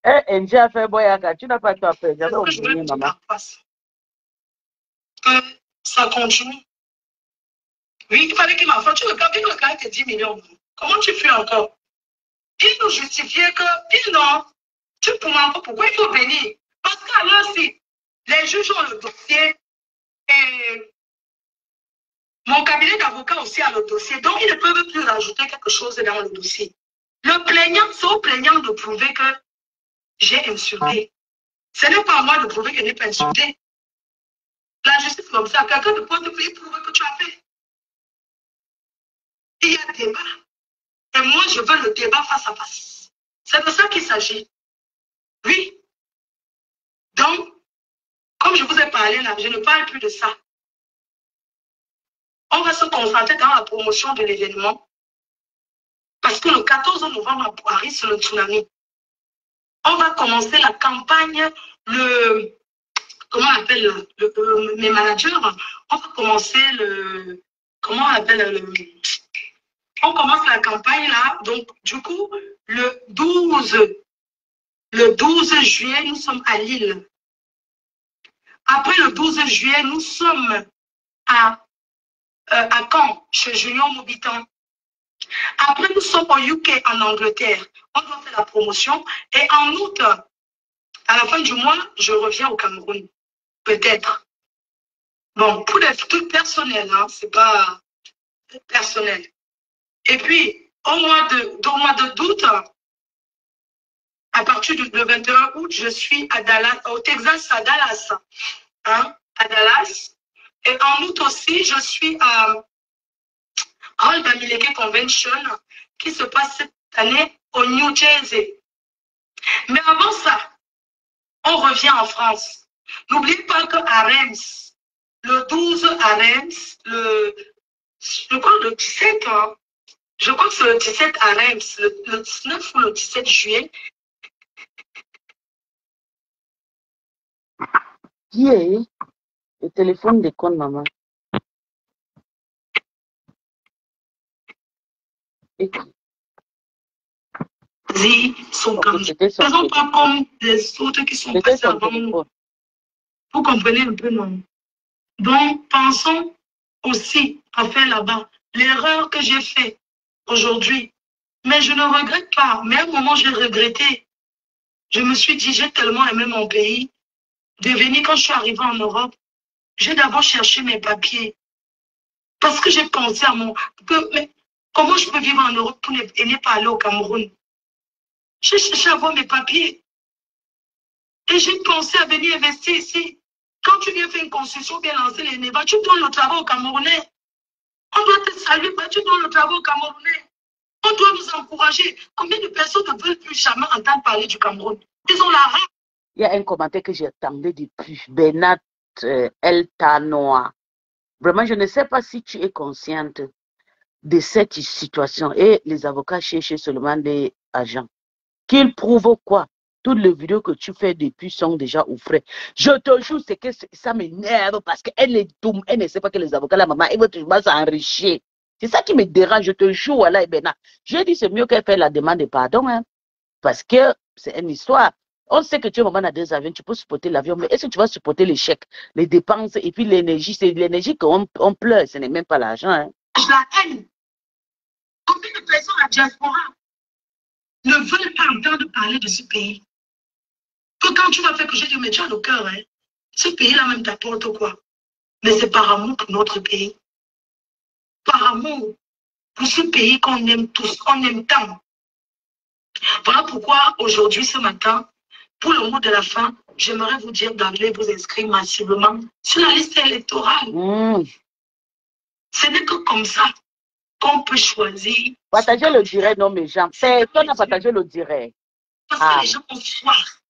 Air indien a fait voyage, tu n'as pas peur. J'avais oublié, maman. Que ça continue. Oui, il fallait qu'il m'envoie. Tu regardes, il regarde tes 10 millions. Comment tu fais encore? Il nous justifiait que, il non, tu ne comprends pas pourquoi il faut venir. Parce qu'alors, si les juges ont le dossier et mon cabinet d'avocat aussi a le dossier, donc ils ne peuvent plus rajouter quelque chose dans le dossier. Le plaignant, c'est au plaignant de prouver que j'ai insulté. Ce n'est pas à moi de prouver que je n'ai pas insulté. La justice comme ça, quelqu'un ne peut pas prouver que tu as fait. Il y a débat. Et moi, je veux le débat face à face. C'est de ça qu'il s'agit. Oui. Donc, comme je vous ai parlé là, je ne parle plus de ça. On va se concentrer dans la promotion de l'événement. Parce que le 14 novembre à Paris, c'est le tsunami. On va commencer la campagne, comment on appelle mes managers, on va commencer comment on appelle on commence la campagne là, donc du coup, le 12 juillet, nous sommes à Lille. Après le 12 juillet, nous sommes à Caen, chez Julien Mobitan. Après, nous sommes au UK, en Angleterre. On doit faire la promotion. Et en août, à la fin du mois, je reviens au Cameroun. Peut-être. Bon, pour les trucs personnels, hein, c'est pas personnel. Et puis, au mois d'août, à partir du 21 août, je suis à Dallas, au Texas, à Dallas. Hein, à Dallas. Et en août aussi, je suis à Old Amileke Convention qui se passe cette année au New Jersey. Mais avant ça, on revient en France. N'oubliez pas qu'à Reims, le 12 à Reims, je crois le 17, hein, je crois que c'est le 17 à Reims, le 19 ou le 17 juillet, Qui est le téléphone de compte, maman? Et son ok, congé. c'était son Faisons pas téléphone. comme les autres qui sont C'était passés son avant nous. téléphone. Vous comprenez un peu, non? Donc, pensons aussi à faire là-bas l'erreur que j'ai faite aujourd'hui. Mais je ne regrette pas. Mais à un moment, j'ai regretté. Je me suis dit, j'ai tellement aimé mon pays. De venir, quand je suis arrivée en Europe, j'ai d'abord cherché mes papiers. Parce que j'ai pensé à mon... mais comment je peux vivre en Europe pour et ne pas aller au Cameroun? J'ai cherché à avoir mes papiers. Et j'ai pensé à venir investir ici. Quand tu viens faire une construction, bien lancer les nébats, tu donnes le travail aux Camerounais. On doit te saluer, mais tu donnes le travail aux Camerounais. On doit nous encourager. Combien de personnes ne veulent plus jamais entendre parler du Cameroun? Ils ont la rage. Il y a un commentaire que j'attendais depuis Bernard Eltanoa. Vraiment, je ne sais pas si tu es consciente de cette situation. Et les avocats cherchent seulement des agents. Qu'ils prouvent quoi? Toutes les vidéos que tu fais depuis sont déjà au frais. Je te jure, c'est que ça m'énerve parce qu'elle est doux. Elle ne sait pas que les avocats, la maman, ils vont toujours s'enrichir. C'est ça qui me dérange. Je te jure, voilà, et Bernard. J'ai dit, c'est mieux qu'elle fasse la demande de pardon, hein, parce que c'est une histoire. On sait que tu es maman à 2 avions, tu peux supporter l'avion, mais est-ce que tu vas supporter les chèques, les dépenses et puis l'énergie? C'est l'énergie qu'on pleure, ce n'est même pas l'argent. Hein. La haine. Combien de personnes à diaspora ne veulent pas entendre parler de ce pays? Que quand tu vas faire que je dis, mais tu as le cœur, hein. Ce pays-là même t'apporte quoi? Mais c'est par amour pour notre pays. Par amour pour ce pays qu'on aime tous, qu'on aime tant. Voilà pourquoi aujourd'hui, ce matin, pour le mot de la fin, j'aimerais vous dire d'aller vous inscrire massivement sur la liste électorale. Ce n'est que comme ça qu'on peut choisir. Partager le direct, non, mes gens. Personne n'a partagé le direct. Parce que les gens ont soif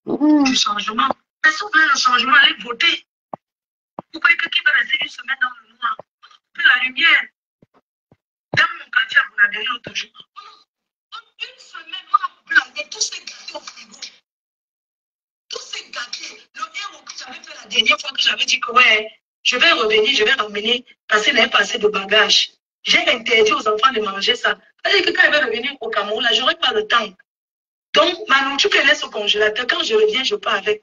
du changement. Mais si vous voulez le changement, allez voter. Vous voyez que qui va rester une semaine dans le noir? Puis la lumière. Dans mon quartier à Bounagari l'autre jour. Une semaine, on a coupé la lumière. Tout s'est gâté au frigo. Tout s'est gâté. Le héros que j'avais fait la dernière fois que j'avais dit que ouais, je vais revenir, je vais ramener, parce qu'il n'avait pas assez de bagages. J'ai interdit aux enfants de manger ça. C'est-à-dire que quand il va revenir au Cameroun, là, j'aurai pas le temps. Donc, ma nourriture qu'elle laisse au congélateur, quand je reviens, je pars avec.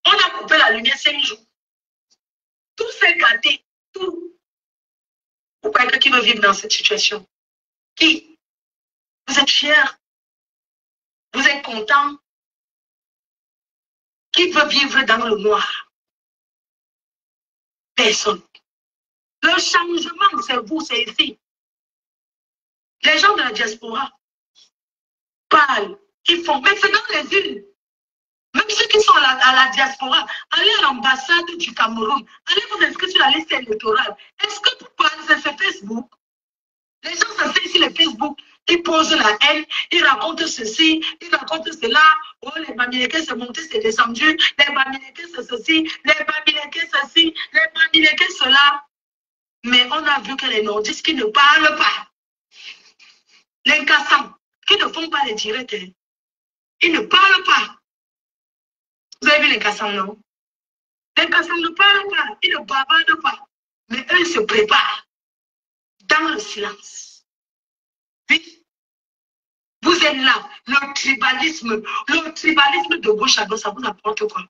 On a coupé la lumière 5 jours. Tout s'est gâté. Tout. Vous croyez qui veut vivre dans cette situation? Qui? Vous êtes fiers? Vous êtes contents? Qui veut vivre dans le noir? Personne. Le changement, c'est vous, c'est ici. Les gens de la diaspora parlent, ils font, mais c'est dans les îles. Même ceux qui sont à la diaspora, allez à l'ambassade du Cameroun, allez vous inscrire sur la liste électorale. Est-ce que pour parler, c'est Facebook? Les gens s'asseyent sur le Facebook, ils posent la haine, ils racontent ceci, ils racontent cela. Oh, les Bamilekés c'est monté, c'est descendu, les Bamilekés c'est ceci, les Bamilekés ceci, les Bamilekés cela. Mais on a vu que les nordistes qui ne parlent pas, les Kassans, qui ne font pas les directs, ils ne parlent pas. Vous avez vu les Kassans, non? Les Kassans ne parlent pas, ils ne bavardent pas. Mais eux, ils se préparent dans le silence. Oui. Vous êtes là, le tribalisme de gauche à gauche, ça vous apporte quoi?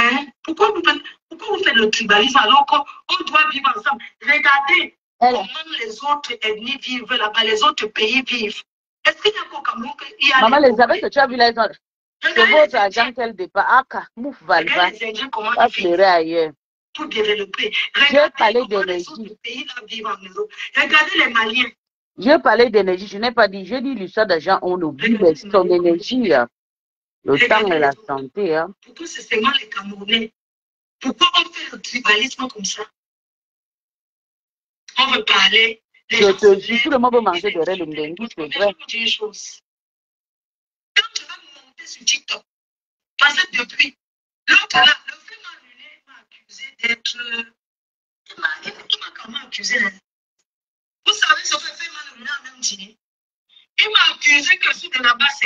Hein? Pourquoi vous faites le tribalisme alors qu'on doit vivre ensemble? Regardez comment les autres ethnies vivent là-bas, les autres pays vivent. Est-ce qu'il y a qu'au Cameroun qu'il y a Maman, les abeilles que tu as vu là, c'est votre agent quel départ. Ah, mouf, valva. Va pleurer ailleurs. Tout développer. J'ai parlé d'énergie. Regardez les Maliens. J'ai parlé d'énergie, je n'ai pas dit, j'ai dit l'histoire d'agent, on oublie son énergie, le temps et la santé. Hein. Pourquoi c'est seulement les Camerounais? Pourquoi on fait le tribalisme comme ça? On veut parler. Je te dis, tout le monde veut manger de rêve, c'est vrai. Je dis une chose. Quand tu vas monter sur TikTok, parce que depuis, l'autre là, le fait m'a accusé d'être. Il m'a quand même accusé. Hein. Vous savez ce que fait Manoulé a même dit. Il m'a accusé que je suis de la basse.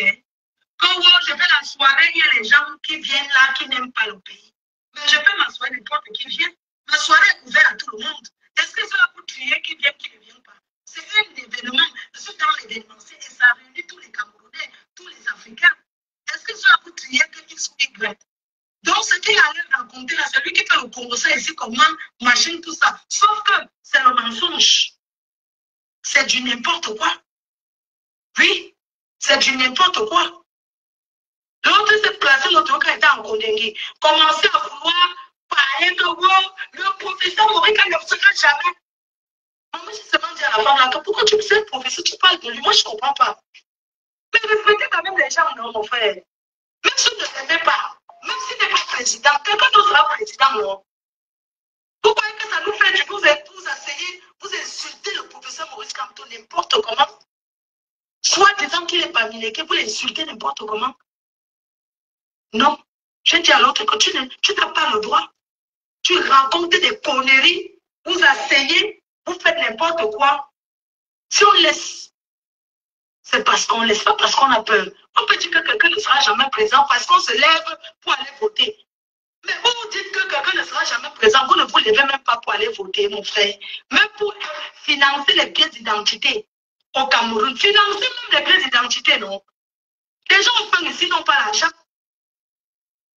Oh, je fais la soirée, il y a les gens qui viennent là, qui n'aiment pas le pays. Mais je peux m'asseoir n'importe qui vient. Ma soirée est ouverte à tout le monde. Est-ce que cela pour trier qui vient, qui ne vient pas? C'est un événement. Je suis dans l'événementiel et ça réunit tous les Camerounais, tous les Africains. Est-ce que cela pour trier que X ou Y? Donc, ce qu'il allait raconter là, c'est lui qui fait le conseil ici, comment, machin, tout ça. Sauf que c'est le mensonge. C'est du n'importe quoi. Oui, c'est du n'importe quoi. L'autre s'est placé, l'autre qui était en Kodengui, commençait à vouloir parler de wow, le professeur Morika ne sera jamais. Moi, je seulement dit à la femme là, pourquoi tu me sais, professeur, tu parles de lui? Moi, je ne comprends pas. Mais respectez quand même les gens, non, mon frère. Même si vous ne l'aimez pas, même s'il n'est pas président, quelqu'un d'autre sera président, non. Vous croyez que ça nous fait du coup, vous asseyez, vous insultez le professeur Maurice Kamto n'importe comment? Soit disant qu'il n'est pas militaire, vous l'insultez n'importe comment? Non. Je dis à l'autre que tu n'as pas le droit. Tu racontes des conneries, vous asseyez, vous faites n'importe quoi. Si on laisse, c'est parce qu'on laisse, pas parce qu'on a peur. On peut dire que quelqu'un ne sera jamais présent parce qu'on se lève pour aller voter. Mais vous vous dites que quelqu'un ne sera jamais présent, vous ne vous levez même pas pour aller voter, mon frère. Même pour financer les pièces d'identité au Cameroun. Financer même les pièces d'identité, non. Les gens au ici n'ont pas l'argent.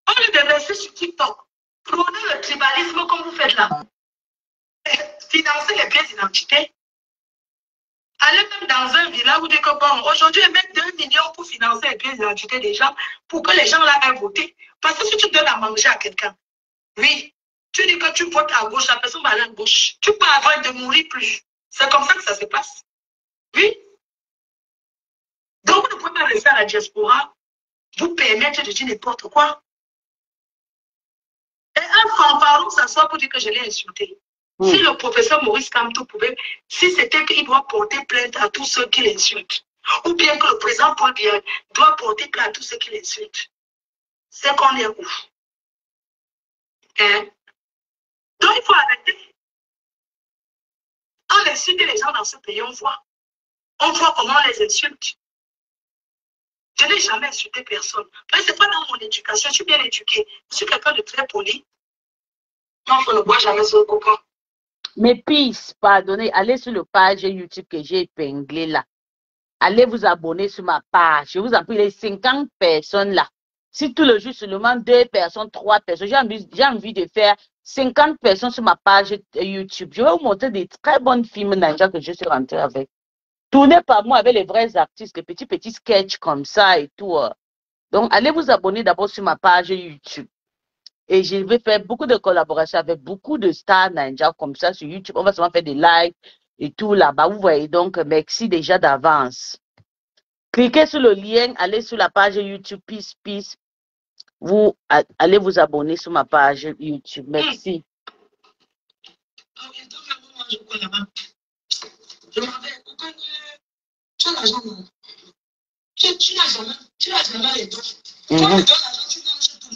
On lieu de verser sur TikTok, prôner le tribalisme comme vous faites là. Financer les pièces d'identité. Allez même dans un village où dites que bon, aujourd'hui, mettre 2 millions pour financer les pièces d'identité des gens, pour que les gens là aient voté. Parce que si tu donnes à manger à quelqu'un, oui, tu dis que tu votes à gauche, la personne va aller à gauche. Tu peux avoir de mourir plus. C'est comme ça que ça se passe. Oui. Donc, vous ne pouvez pas rester à la diaspora, vous permettre de dire n'importe quoi. Et un fanfaron s'assoit pour dire que je l'ai insulté. Si le professeur Maurice Kamto pouvait, si c'était qu'il doit porter plainte à tous ceux qui l'insultent, ou bien que le président Paul Biya doit porter plainte à tous ceux qui l'insultent, c'est qu'on est où? Hein? Donc, il faut arrêter. On insulte les gens dans ce pays, on voit comment on les insulte. Je n'ai jamais insulté personne. Ce n'est pas dans mon éducation, je suis bien éduquée. Je suis quelqu'un de très poli. Non, on ne boit jamais sur le copain. Mais peace, pardonnez, allez sur le page YouTube que j'ai épinglé là. Allez vous abonner sur ma page. Je vous en prie, les 50 personnes là. Si tout le jour seulement 2 personnes, 3 personnes, j'ai envie de faire 50 personnes sur ma page YouTube. Je vais vous montrer des très bonnes films ninja que je suis rentrée avec. Tournez par moi avec les vrais artistes, les petits sketchs comme ça et tout. Donc, allez vous abonner d'abord sur ma page YouTube. Et je vais faire beaucoup de collaborations avec beaucoup de stars ninja comme ça sur YouTube. On va seulement faire des lives et tout là-bas. Vous voyez, donc, merci déjà d'avance. Cliquez sur le lien, allez sur la page YouTube Peace. Vous allez vous abonner sur ma page YouTube. Merci. Tu as l'argent, non? Tu n'as jamais les dons. Quand tu donnes l'argent, tu manges tout.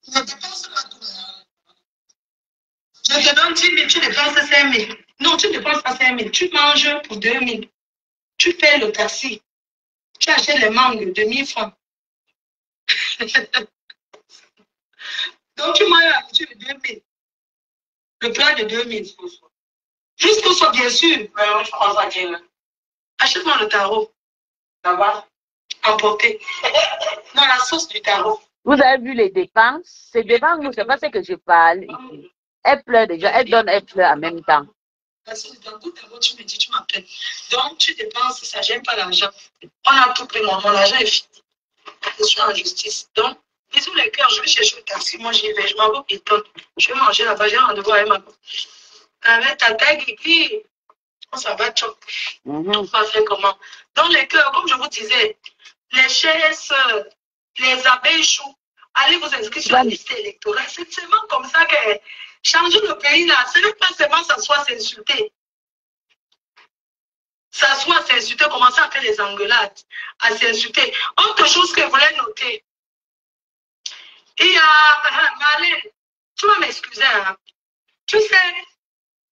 Ne dépense pas tout. Je te donne 10 000, tu dépenses 5 000. Non, tu ne dépenses pas 5 000. Tu manges pour 2 000. Tu payes le taxi. Tu achètes les mangues de 1 000 francs. Donc, tu manges la nourriture de 2 000. Le plat de 2 000. Juste qu'on soit bien sûr. Je crois ça, Dieu. Achète-moi le tarot. Là-bas. Emporté. Dans la sauce du tarot. Vous avez vu les dépenses? Ces dépenses, je ne sais pas ce que je parle ici. Elle pleure déjà, elle donne, elle pleure en même temps. Parce que dans tout tarot, tu me dis, tu m'appelles. Donc, tu dépenses, ça, j'aime pas l'argent. On a tout pris, mon argent est fini. Je suis en justice. Donc, bisous les cœurs, je vais chercher le taxi. Moi, j'y vais. Je m'en vais au Hilton. Je vais manger là-bas. J'ai un rendez-vous avec ma. Avec ta taille, et puis, ça va choc. On va faire comment? Dans les cœurs, comme je vous disais, les chers sœurs, les abeilles choux, allez vous inscrire sur la liste électorale. C'est seulement comme ça que changer le pays là, ce n'est pas seulement s'asseoir, s'insulter. S'asseoir, s'insulter, commencer à faire les engueulades, à s'insulter. Autre chose que vous voulez noter. Il y a Malin, tu vas m'excuser, hein. Tu sais,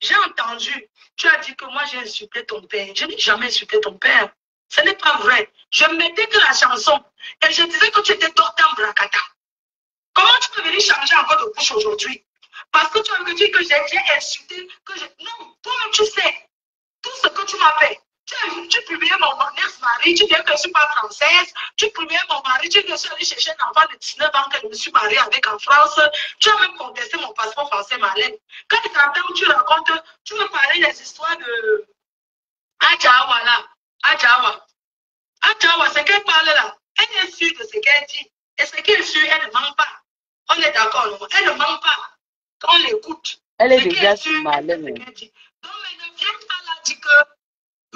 j'ai entendu, tu as dit que moi j'ai insulté ton père. Je n'ai jamais insulté ton père. Ce n'est pas vrai. Je mettais que la chanson et je disais que tu étais Docteur Bracata. Comment tu peux venir changer encore de bouche aujourd'hui? Parce que tu as me dit que j'ai insulté, que j'ai... Non, toi-même tu sais, tout ce que tu m'as fait. Tu publiais mon ex-mari, tu dis que je ne suis pas française, tu publiais mon mari, tu dis que je suis allée chercher un enfant de 19 ans que je me suis mariée avec en France, tu as même contesté mon passeport français, Marlène. Quand tu t'entends, tu racontes, tu me parlais des histoires de Adjawa là, Adjawa. Adjawa, c'est qu'elle parle là, elle est sûre de ce qu'elle dit. Et ce qu'elle est sûre, elle ne ment pas. On est d'accord, non? Elle ne ment pas. Quand on l'écoute, elle est déjà sur Marlène. Donc, mais ne viens pas là dire que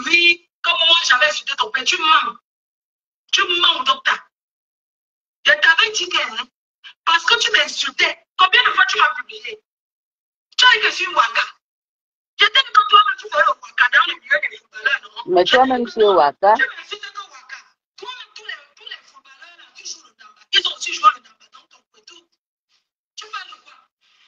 oui, comme moi j'avais insulté ton père, tu mens. Tu mens, docteur. Je t'avais dit que, hein, parce que tu m'insultais. Combien de fois tu m'as publié? Tu as dit que je suis Waka. Je t'ai dit que toi-même tu fais le Waka dans le milieu des footballeurs, non? Mais toi-même tu es Waka. Tu m'insultais que Waka. Toi-même, tous les footballeurs là, qui jouent le Damba, ils ont aussi joué le Damba dans ton couteau. Tu parles de quoi?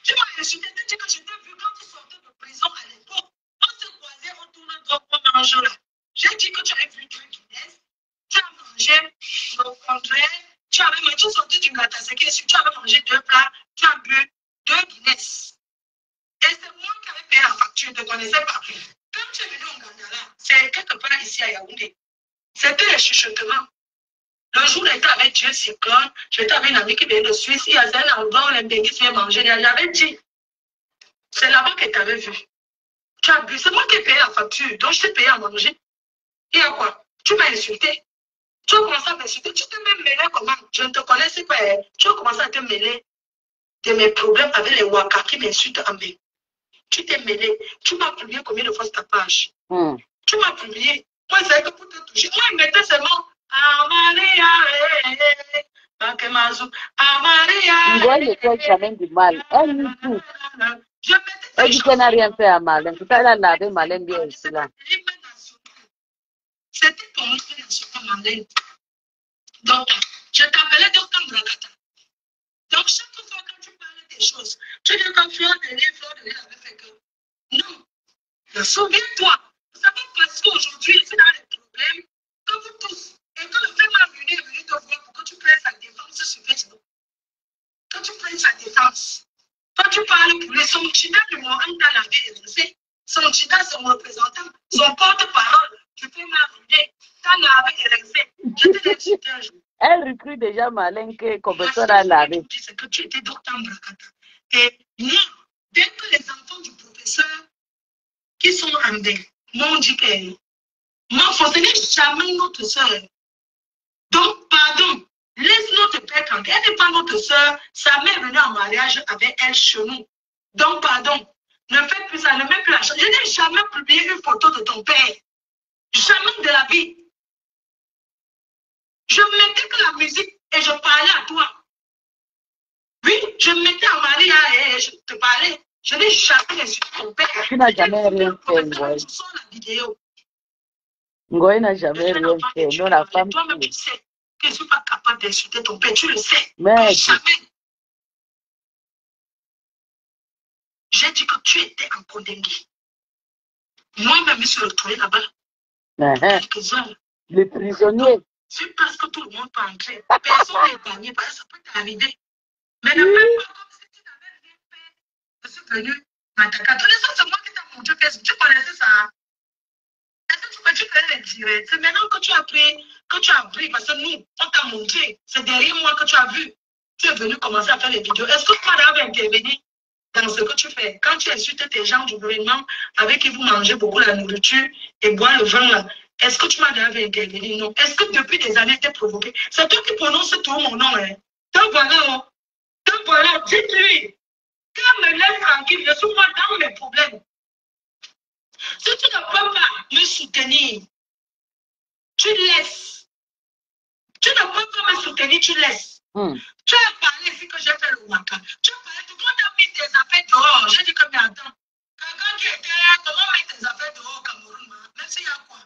Tu m'as insulté, tu dis que je t'ai vu quand tu sortais de prison à l'époque. On s'est croisés autour de toi pour manger là. J'ai dit que tu avais vu deux Guinness, tu as mangé le contraire, tu avais mangé, tu sortais du Gataseke, tu avais mangé deux plats, tu as bu deux Guinness. Et c'est moi qui avais payé la facture, je ne te connaissais pas. Quand tu es venu au Gandala, c'est quelque part ici à Yaoundé. C'était le chuchotement. Le jour où j'étais avec Dieu Cyclone, j'étais avec une amie qui vient de Suisse, il y avait un endroit où les bénis se manger. J'avais dit, c'est là-bas que tu avais vu. Tu as bu, c'est moi qui ai payé la facture, donc je t'ai payé à manger. Et à quoi? Tu m'as insulté. Tu as commencé à m'insulter. Tu t'es même mêlé comment? Je ne te connaissais pas. Tu as commencé à te mêler de mes problèmes avec les Waka qui m'insultent en mai. Tu t'es mêlé. Tu m'as publié combien de fois sur ta page? Tu m'as publié. Moi, c'est que pour te toucher. Moi, je mettais seulement Amaria, Bakemazu, Amaria. Ngoy ne fait jamais du mal. Elle nous tout. Elle dit qu'elle n'a rien fait à Marlène. Tout à l'heure, elle a lavé Marlène bien ici là. C'était ton nom national, Marlène. Donc, je t'appelais Docteur Bracata. Donc, chaque fois que tu parles des choses, tu dis que Fleur de Lille avait fait que. Non. Souviens-toi. C'est pas parce qu'aujourd'hui, c'est dans les problèmes que vous tous, et que le fait m'a venu te voir pour que tu prennes sa défense sur Facebook. Que tu prennes sa défense. Quand tu parles pour les son chida de moi, on t'a lavé et lancé. Son chida, c'est mon représentant. Son porte-parole, tu peux m'arriver. T'as lavé et lancé. Je te l'ai dit un jour. Elle recrute déjà Marlène que Cobeson a lavé. C'est que tu étais Docteur Bracata. Et moi, dès que les enfants du professeur qui sont en bain m'ont dit que moi, ce n'est jamais notre soeur. Donc, pardon, laisse notre père quand elle n'est pas notre soeur. Sa mère est venue en mariage avec elle chez nous. Donc, pardon, ne fais plus ça, ne mets plus la chose. Je n'ai jamais publié une photo de ton père. Jamais de la vie. Je mettais que la musique et je parlais à toi. Oui, je me mettais en Maria et je te parlais. Je n'ai jamais insulté ton père. Tu n'as jamais rien fait, Ngoy. Ngoy n'a jamais rien fait. Non, la femme. Toi-même, tu sais que je ne suis pas capable d'insulter ton père. Tu le sais. Mais jamais. J'ai dit que tu étais en Kondengui. Moi-même, je suis retourné là-bas. Quelques heures. Le prisonnier. C'est parce que tout le monde peut entrer. Personne n'est épargné. Parce que ça peut t'arriver. Mais ne fais pas comme si tu n'avais rien fait. Je suis venu m'attaquer. Tous les autres, c'est moi qui t'ai montré Facebook. Tu connaissais ça? Est-ce que tu peux le dire? C'est maintenant que tu as appris, parce que nous, on t'a montré. C'est derrière moi que tu as vu. Tu es venu commencer à faire les vidéos. Est-ce que toi, tu as intervenu dans ce que tu fais? Quand tu insultes tes gens du gouvernement avec qui vous mangez beaucoup la nourriture et boire le vin là, est-ce que tu m'as déjà intervenu? Non. Est-ce que depuis des années, tu es provoqué? C'est toi qui prononces tout mon nom. Hein? Donc voilà, dites-lui. Quand me laisse tranquille, je suis moi dans mes problèmes. Si tu ne peux pas me soutenir, tu laisses. Tu ne peux pas me soutenir, tu laisses. Tu as parlé ici que j'ai fait le Waka. Tu as parlé, tout le monde a mis tes affaires dehors. J'ai dit que, mais attends, quand tu étais là, comment mettre tes affaires dehors au Cameroun, même s'il y a quoi?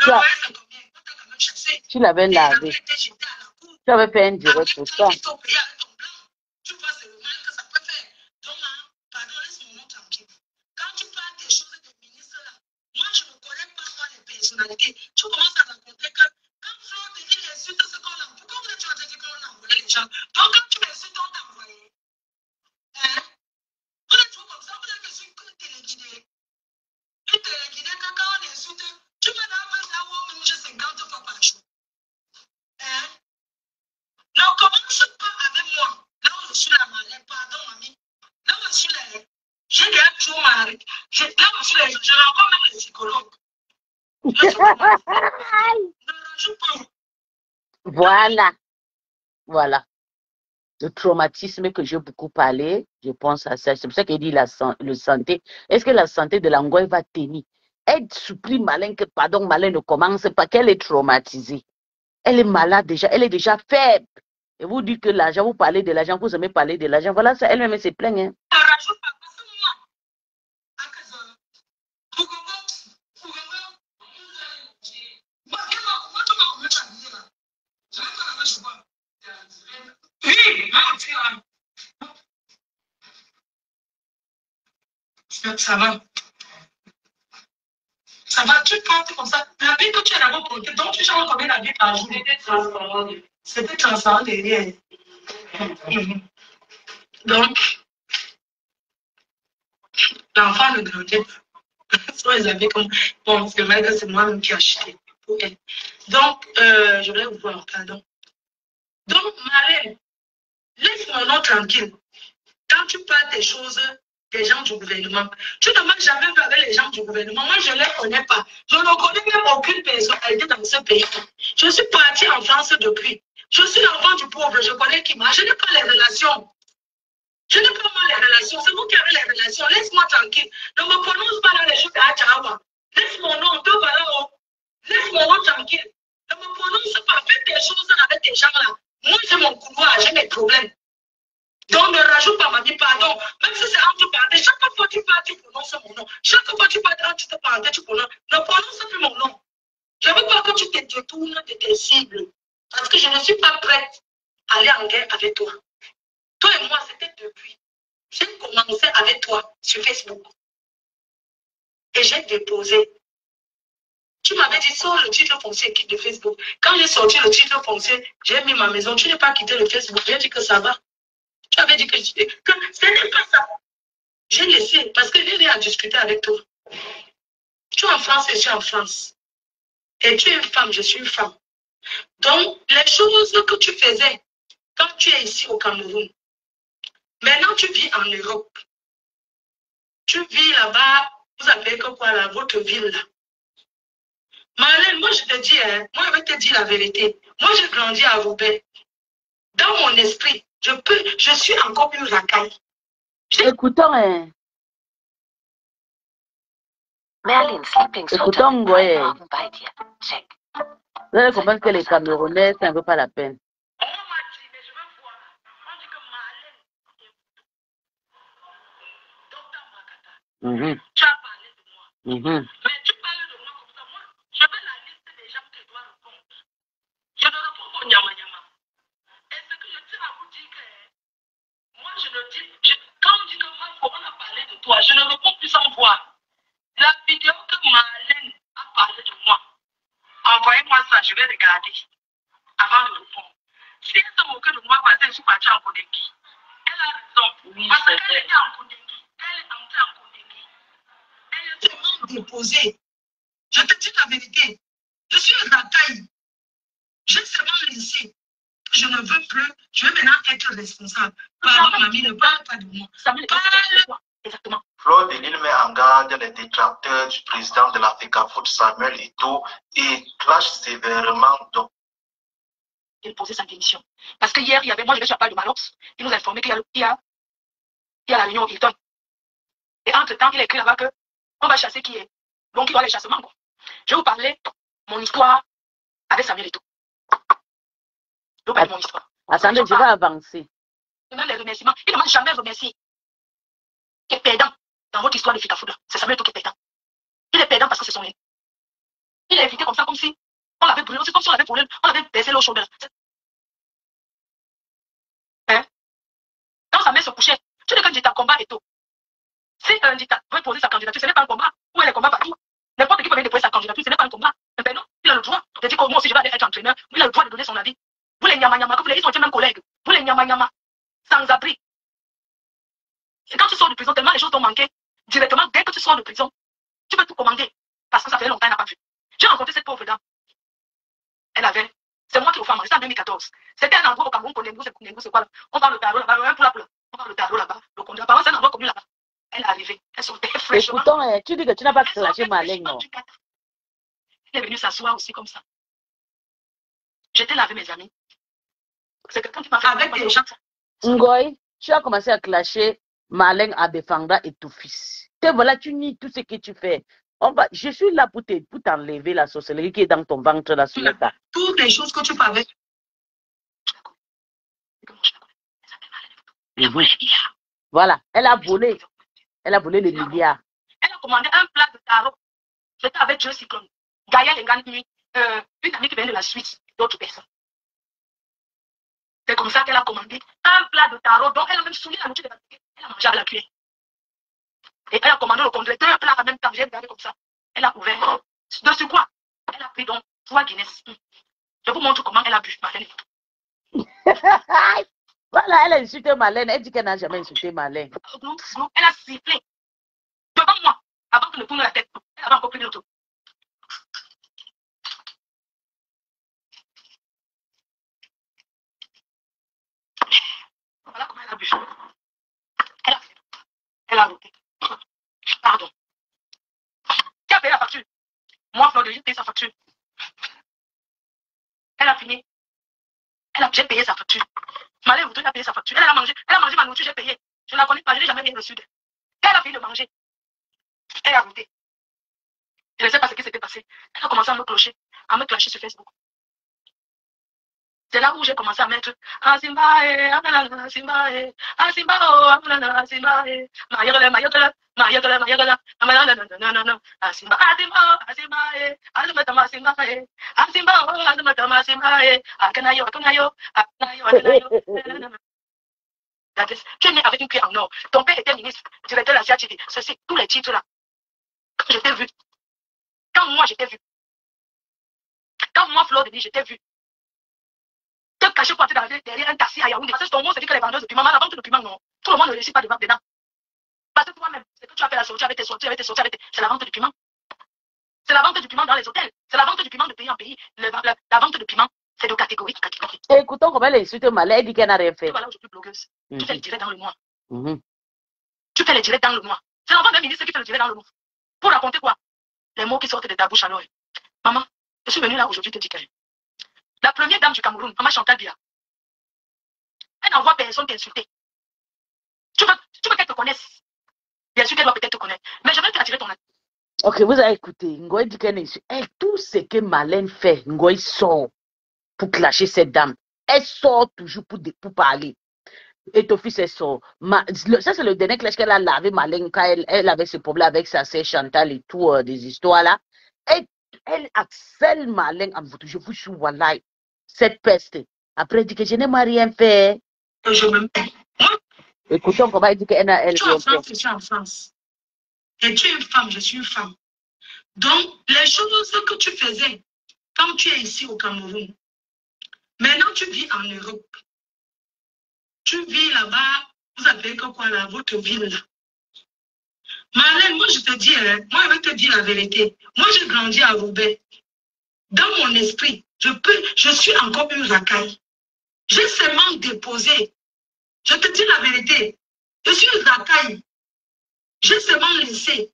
Le loyer, c'est combien? On t'a quand même chassé. Tu l'avais lavé. Tu avais fait un direct pour ça. Tu vois, c'est le mal que ça peut faire. Donc, pardon, laisse mon nom tranquille. Quand tu parles des choses des ministres là, moi, je ne connais pas moi les personnalités. Tu commences à raconter que rajoute pas. Voilà. Voilà. Le traumatisme que j'ai beaucoup parlé, je pense à ça. C'est pour ça qu'il dit le santé. Est-ce que la santé de l'Angoy va tenir? Elle supplie Malin que, pardon, Malin ne commence pas, qu'elle est traumatisée. Elle est malade déjà, elle est déjà faible. Et vous dites que l'argent, vous parlez de l'argent, vous aimez parler de l'argent. Voilà, ça, elle-même se plaint. Hein. Ça va. Ça va, tu penses comme ça. La vie que tu as d'abord portée, donc tu changes combien la vie par jour? C'était transparent derrière. Donc, l'enfant ne grandit pas. Soit ils avaient comme. Bon, c'est vrai que c'est moi-même qui ai acheté pour elle. Donc, je voulais vous voir, pardon. Donc, Marlène, laisse mon nom tranquille. Quand tu parles des choses des gens du gouvernement, tu ne m'as jamais vu avec les gens du gouvernement. Moi, je ne les connais pas. Je ne connais même aucune personnalité dans ce pays. Je suis partie en France depuis. Je suis l'enfant du pauvre. Je connais qui m'a. Je n'ai pas les relations. Je n'ai pas moi les relations. C'est vous qui avez les relations. Laisse-moi tranquille. Ne me prononce pas dans les choses à Tchawa. Laisse mon nom. Laisse mon nom tranquille. Ne me prononce pas. Fais des choses avec des gens là. Moi, j'ai mon couloir. J'ai mes problèmes. Donc, ne rajoute pas, mamie, pardon. Même si c'est entre parenthèses, chaque fois que tu parles, tu prononces mon nom. Chaque fois que tu parles entre parenthèses, tu prononces. Ne prononce plus mon nom. Je ne veux pas que tu te détournes de tes cibles. Parce que je ne suis pas prête à aller en guerre avec toi. Toi et moi, c'était depuis. J'ai commencé avec toi sur Facebook. Et j'ai déposé. Tu m'avais dit, sors le titre foncier, quitte de Facebook. Quand j'ai sorti le titre foncier, j'ai mis ma maison. Tu n'es pas quitté le Facebook. J'ai dit que ça va. Tu avais dit que ce n'est pas ça. J'ai laissé parce que j'ai à discuter avec toi. Tu es en France et je suis en France. Et tu es une femme, je suis une femme. Donc, les choses que tu faisais quand tu es ici au Cameroun, maintenant tu vis en Europe. Tu vis là-bas, vous appelez que quoi là, votre ville là. Marlène, moi je te dis, hein, moi je vais te dire la vérité. Moi j'ai grandi à Roubaix. Dans mon esprit, je suis encore une racaille. Écoutons, hein. Écoutons, ouais. Vous allez comprendre que les Camerounais, ça ne vaut pas la peine. Tu as parlé de moi. Mais tu parles de moi comme ça. Moi, je veux la liste des gens qui doivent répondre. Je ne réponds pas au nyama-nyama. Et ce que je tiens à vous dire que moi, je ne dis, quand on dit que on a parlé de toi, je ne réponds plus sans voir. La vidéo que Marlène a parlé de moi, envoyez-moi ça, je vais regarder avant de répondre. Si elle se moquait de moi parce que je suis partie en Kodeki, elle a raison. Oui, parce qu'elle était en Kodeki. Elle est entrée en Kodeki. Elle était même déposée. Je te dis la vérité. Je suis une racaille. J'ai seulement laissé. Je ne veux plus. Je veux maintenant être responsable. Pardon, mamie, ne parle pas de moi. Parle. Exactement. Flore Delisle met en garde les détracteurs du président de la FECAFOOT, Samuel Eto'o, et clash sévèrement donc. Il posait sa démission. Parce que hier, il y avait, moi je vais sur la page de Malox, il nous a informé qu'il y a la réunion au Hilton. Et entre-temps, il a écrit là-bas qu'on va chasser qui est. Donc il doit les chassements. Quoi. Je vais vous parler mon histoire avec Samuel Eto'o. Je vais vous parler de mon histoire. Attendez, je vais avancer. Il demande les remerciements. Il ne demande jamais remercier. Qui est perdant dans votre histoire de FECAFOOT. C'est Samuel Eto'o qui est perdant. Il est perdant parce que c'est son lien. Il est invité comme ça, comme si on l'avait brûlé. C'est comme si on l'avait brûlé. On avait baissé l'eau chaude. Hein? Quand sa mère se couchait, tu dis qu'un dictateur combat Eto'o. Si un dictateur veut poser sa candidature, ce n'est pas un combat. Où est le combat partout? N'importe qui peut déposer sa candidature, ce n'est pas un combat. Mais non, il a le droit de dire que moi aussi je vais aller être entraîneur. Il a le droit de donner son avis. Vous les nyama-nyama, que vous les ils sont même collègues. Vous les nyama-nyama, sans abri. C'est quand tu sors de prison, tellement les choses t'ont manqué. Directement, dès que tu sors de prison, tu peux tout commander. Parce que ça fait longtemps qu'elle n'a pas vu. J'ai rencontré cette pauvre dame. Elle avait. C'est moi qui l'ai fait c'était en 2014. C'était un endroit au Cameroun, c'est quoi là? On va le tarot là-bas, on va le tarot là-bas. Le Congo, apparemment, c'est un endroit connu là-bas. Elle est arrivée. Elle sortait fraîchement. Écoutons, tu dis que tu n'as pas clashé ma langue, non? Il est venu s'asseoir aussi comme ça. J'étais là avec mes amis. C'est quelqu'un qui m'a fait avec des gens. Ngoy, tu as commencé à clasher Marlène Abefanga et ton fils. Te voilà, tu nies tout ce que tu fais. Je suis là pour t'enlever la sorcellerie qui est dans ton ventre là sur l'état. Toutes les choses que tu fais avec. Voilà, elle a volé. Elle a volé les milliards. Elle a commandé un plat de tarot. J'étais avec Joe Cyclone. Gaïa Lengani, une amie qui vient de la Suisse, d'autres personnes. C'est comme ça qu'elle a commandé un plat de tarot. Donc elle a même souillé la nourriture de Patrick. Elle a mangé avec la cuillère. Et elle a commandé le complet, 2 plats en même temps. J'ai regardé comme ça. Elle a ouvert. Dessus quoi? Elle a pris donc 3 Guinness. Je vous montre comment elle a bu, Marlène. Voilà, elle a insulté Marlène. Elle dit qu'elle n'a jamais insulté Marlène. Elle a sifflé devant moi, avant de me tourner la tête. Elle avait encore pris l'autre. Voilà comment elle a bu. Elle a arrêté. Pardon. Qui a payé la facture? Moi, Fleur de j'ai payé sa facture. Elle a fini. J'ai payé sa facture. Marlène Voutou a payé sa facture. Elle a mangé ma nourriture, j'ai payé. Je ne la connais pas, je n'ai jamais rien reçu d'elle. Elle a fini de manger. Elle a goûté. Je ne sais pas ce qui s'était passé. Elle a commencé à me clasher sur Facebook. C'est là où j'ai commencé à mettre Asimba, Asimba, Asimba, Asimba, Mayagala, Mayagala, Mayagala, Mayagala, Asimba, Asimba, Asimba, Asimba, Asimba, Asimba, Asimba, Akanayo, Akanayo, Akanayo, Akanayo. Tu es né avec une cuillère en or. Ton père était ministre, directeur de la CATV. Ceci, tous les titres là. Quand je t'ai vu. Quand moi je t'ai vu. Quand moi, Fleur de Vie, je t'ai vu. Te cacher pour entrer derrière un taxi à Yaoundé. Parce que ton mot, c'est dit que les vendeurs de piment, la vente de piment, non. Tout le monde ne réussit pas dedans. Parce que toi-même, c'est que tu as fait la sortie avec tes sorties, c'est la vente du piment. C'est la vente du piment dans les hôtels. C'est la vente du piment de pays en pays. La vente de piment, c'est de catégorie. Écoutons comment elle insulte Marlène, elle dit qu'elle n'a rien fait. Voilà, aujourd'hui, blogueuse. Tu fais le direct dans le mois. Tu fais le direct dans le mois. C'est l'enfant d'un ministre qui fait le direct dans le mois. Pour raconter quoi? Les mots qui sortent de ta bouche alors. Maman, je suis venue là aujourd'hui te dire que la première dame du Cameroun, Maman Chantal Biya, elle n'envoie personne t'insulter. Tu veux qu'elle te connaisse. Bien sûr qu'elle doit peut-être te connaître. Mais je vais t'attirer ton attention. Ok, vous avez écouté. Ngoy dit qu'elle insulte. Tout ce que Marlène fait, Ngoy sort pour clasher cette dame. Elle sort toujours pour parler. Et ton fils, elle sort. Ça, c'est le dernier clash qu'elle a lavé Marlène quand elle avait ce problème avec sa sœur Chantal et tout, des histoires là. Elle accèle Marlène en vous. Je vous suis, voilà, cette peste. Après, elle dit que je n'ai rien fait. Je me... Écoutons comment elle dit qu'elle a... Tu es en France, je suis en France. Et tu es une femme, je suis une femme. Donc, les choses que tu faisais quand tu es ici au Cameroun, maintenant tu vis en Europe. Tu vis là-bas, vous avez quoi là, votre ville là. Marlène, moi je te dis, moi je vais te dire la vérité. Moi j'ai grandi à Roubaix. Dans mon esprit, je suis encore une racaille. J'ai seulement déposé. Je te dis la vérité. Je suis une racaille. J'ai seulement laissé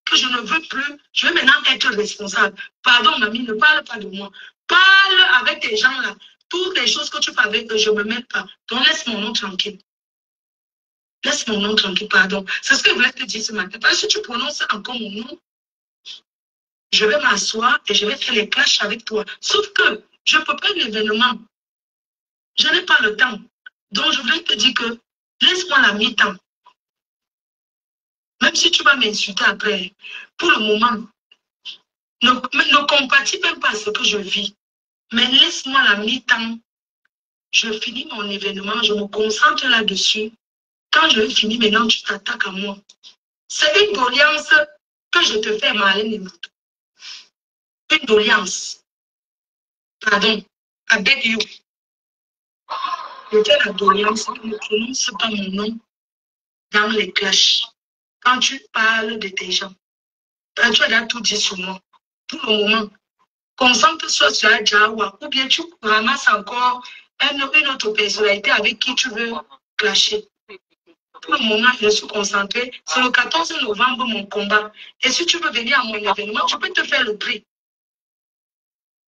que je ne veux plus. Je veux maintenant être responsable. Pardon, mamie, ne parle pas de moi. Parle avec tes gens là. Toutes les choses que tu fais avec eux, je ne me mets pas. Donc laisse mon nom tranquille. Laisse mon nom tranquille, pardon. C'est ce que je voulais te dire ce matin. Parce que si tu prononces encore mon nom, je vais m'asseoir et je vais faire les clashs avec toi. Sauf que je peux pas l'événement. Je n'ai pas le temps. Donc je voulais te dire que laisse-moi la mi-temps. Même si tu vas m'insulter après, pour le moment, ne compatis même pas à ce que je vis. Mais laisse-moi la mi-temps. Je finis mon événement, je me concentre là-dessus. Quand je finis, maintenant, tu t'attaques à moi. C'est une doléance que je te fais, Marlène. Une doléance. Pardon. I beg you. Je fais la doléance que ne prononce pas mon nom dans les clashs. Quand tu parles de tes gens. Tu as déjà tout dit sur moi. Pour le moment, concentre-toi sur Adjawa ou bien tu ramasses encore une autre personnalité avec qui tu veux clasher. Pour le moment, je suis concentrée. C'est le 14 novembre mon combat. Et si tu veux venir à mon événement, tu peux te faire le prix.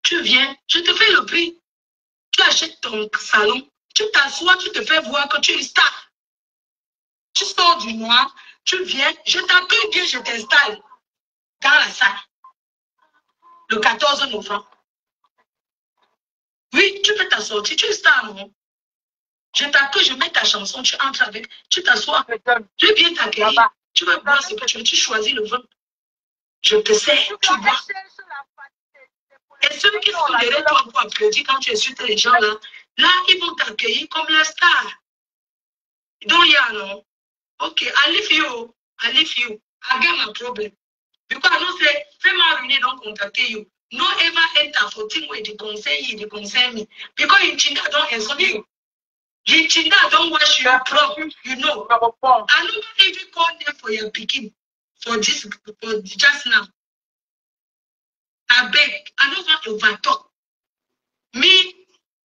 Tu viens, je te fais le prix. Tu achètes ton salon, tu t'assois, tu te fais voir que tu es une star. Tu sors du noir, tu viens, je t'accueille bien, je t'installe dans la salle. Le 14 novembre. Oui, tu peux t'asseoir, tu es une star, non? Je t'accueille, je mets ta chanson, tu entres avec, tu t'assois. Je viens t'accueillir. Tu veux boire ce que tu veux, tu choisis le vin. Je te sers, tu bois. Et ceux qui sont derrière toi pour applaudir quand tu insultes les gens là, ils vont t'accueillir comme la star. Donc, il y a non. Okay, I leave you. I get my problem. Because I don't say, fais-moi ruiner, don't contact you. No ever enter for thing where they concern me. Because in China, don't insult you. In China, don't wash your problem, you know. I don't even call them for your picking for just now. I beg, I don't want to overtalk. Me,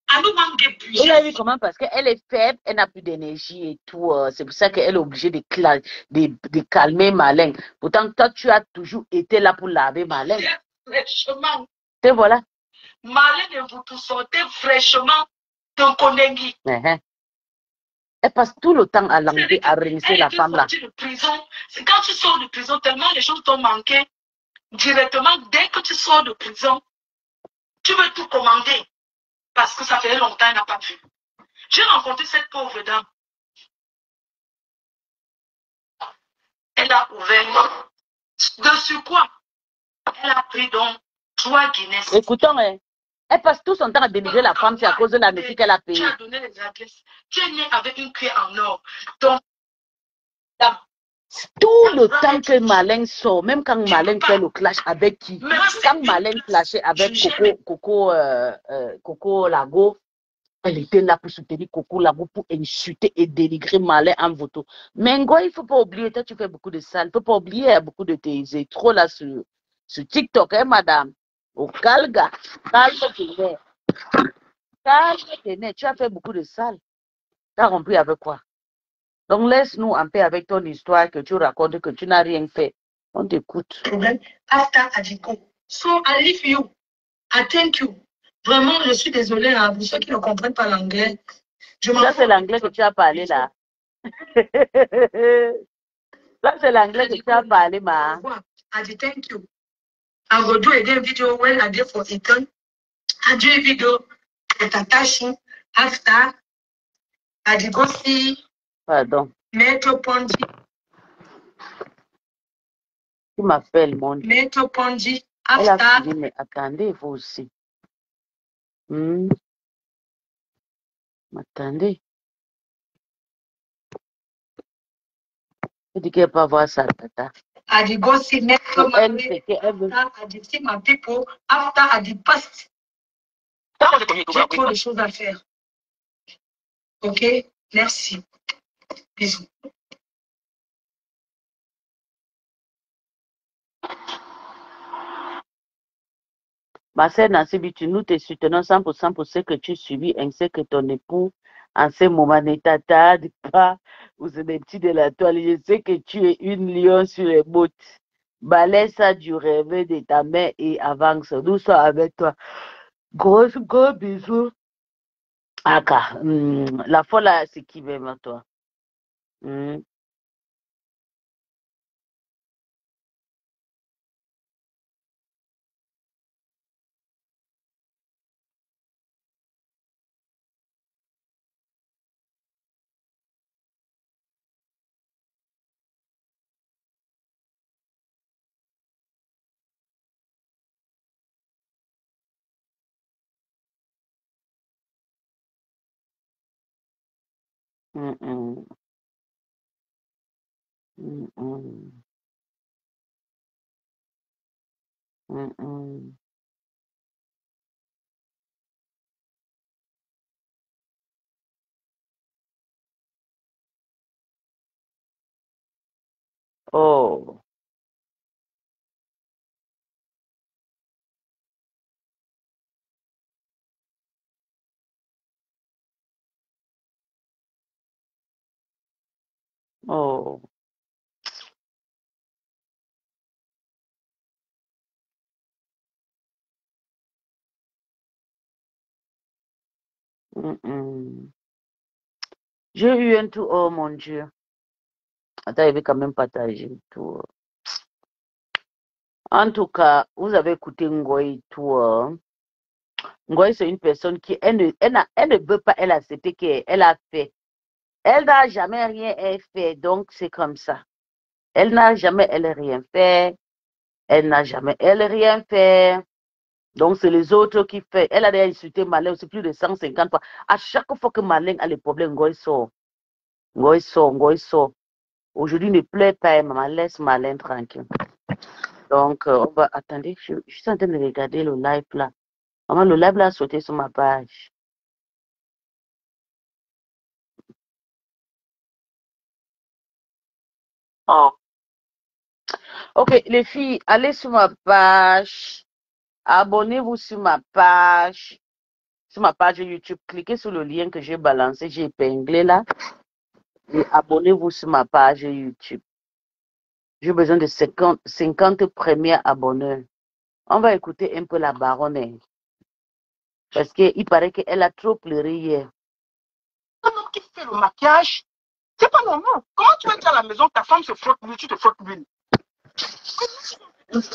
I don't want to get plus. Vous avez vu comment? Parce qu'elle est faible, elle n'a plus d'énergie et tout. C'est pour ça qu'elle est obligée de calmer Malin. Pourtant, toi, tu as toujours été là pour laver Malin. Fraîchement. Et voilà. Malin ne vous tout sortez fraîchement de Konengi. Elle passe tout le temps à l'enlever, à rincer la femme là. C'est quand tu sors de prison, tellement les choses t'ont manqué. Directement, dès que tu sors de prison, tu veux tout commander. Parce que ça fait longtemps qu'elle n'a pas vu. J'ai rencontré cette pauvre dame. Elle a ouvert. Dessus quoi? Elle a pris donc 3 Guinness. Écoutons, elle passe tout son temps à dénigrer la femme, c'est à cause de la musique qu'elle a payée. Tu as donné les adresses. Tu es né avec une cuillère en or. Donc, tout le temps que Malin sort, même quand Malin fait le clash avec qui? Quand Malin clashait avec Coco Lago, elle était là pour soutenir Coco Lago, pour insulter et dénigrer Malin en photo. Mais Ngo, il ne faut pas oublier, toi tu fais beaucoup de ça, il ne faut pas oublier beaucoup de tes trop là sur TikTok, hein, madame? Au Calga, calme tes nerfs, tu as fait beaucoup de sales. Tu as compris avec quoi? Donc laisse-nous en paix avec ton histoire que tu racontes que tu n'as rien fait. On t'écoute. After Adiko. So I leave you. I thank you. Vraiment, je suis désolée hein, pour ceux qui ne comprennent pas l'anglais. Ça, c'est l'anglais que tu as parlé là. Ça, c'est l'anglais que tu as parlé, ma. I thank you. I will do again video when I did for Ethan. I do a video for Tatashi after I did go see Pardon. Metro Ponji. Tu m'appelles, mon Dieu. Metro Ponji Elle a after. fini, mais attendez, vous aussi. Attendez. Je dis qu'elle peut avoir ça, tata. I did go see Metro Elle, c'est qu'elle veut. I did see my people after I did past. J'ai trop de choses à faire. Ok? Merci. Bisous. Ma sœur Nancy, nous te soutenons 100% pour ce que tu subis, ainsi que ton époux en ce moment. Ne t'attarde pas aux des petits de la toile. Je sais que tu es une lion sur les bottes. Balaie ça du rêve de ta mère et avance. Nous sommes avec toi. Gros bisous. Aka, la folle, c'est qui même toi? Oh. Oh. J'ai eu un tout, oh mon Dieu. Attends, il veut quand même partager tout. En tout cas, vous avez écouté Ngoï tout. Ngoï, c'est une personne qui, elle ne veut pas, elle accepter qu'elle a fait. Elle n'a jamais rien fait, donc c'est comme ça. Elle n'a jamais, elle, rien fait. Elle n'a jamais, elle, rien fait. Donc, c'est les autres qui font. Elle a déjà insulté Malin aussi plus de 150 fois. À chaque fois que Malin a les problèmes, Ngoï sort. Ngoï sort, Ngoï sort. Aujourd'hui, ne pleure pas, maman. Laisse Malin tranquille. Donc, on va... Attendez, je suis en train de regarder le live là. Maman, le live là a sauté sur ma page. Oh. Ok, les filles, allez sur ma page. Abonnez-vous sur ma page. Sur ma page YouTube. Cliquez sur le lien que j'ai balancé, j'ai épinglé là. Et abonnez-vous sur ma page YouTube. J'ai besoin de 50 premiers abonnés. On va écouter un peu la baronne. Parce qu'il paraît qu'elle a trop pleuré hier. Un homme qui fait le maquillage, c'est pas normal. Comment tu vas être à la maison, ta femme se frotte l'huile, tu te frottes l'huile.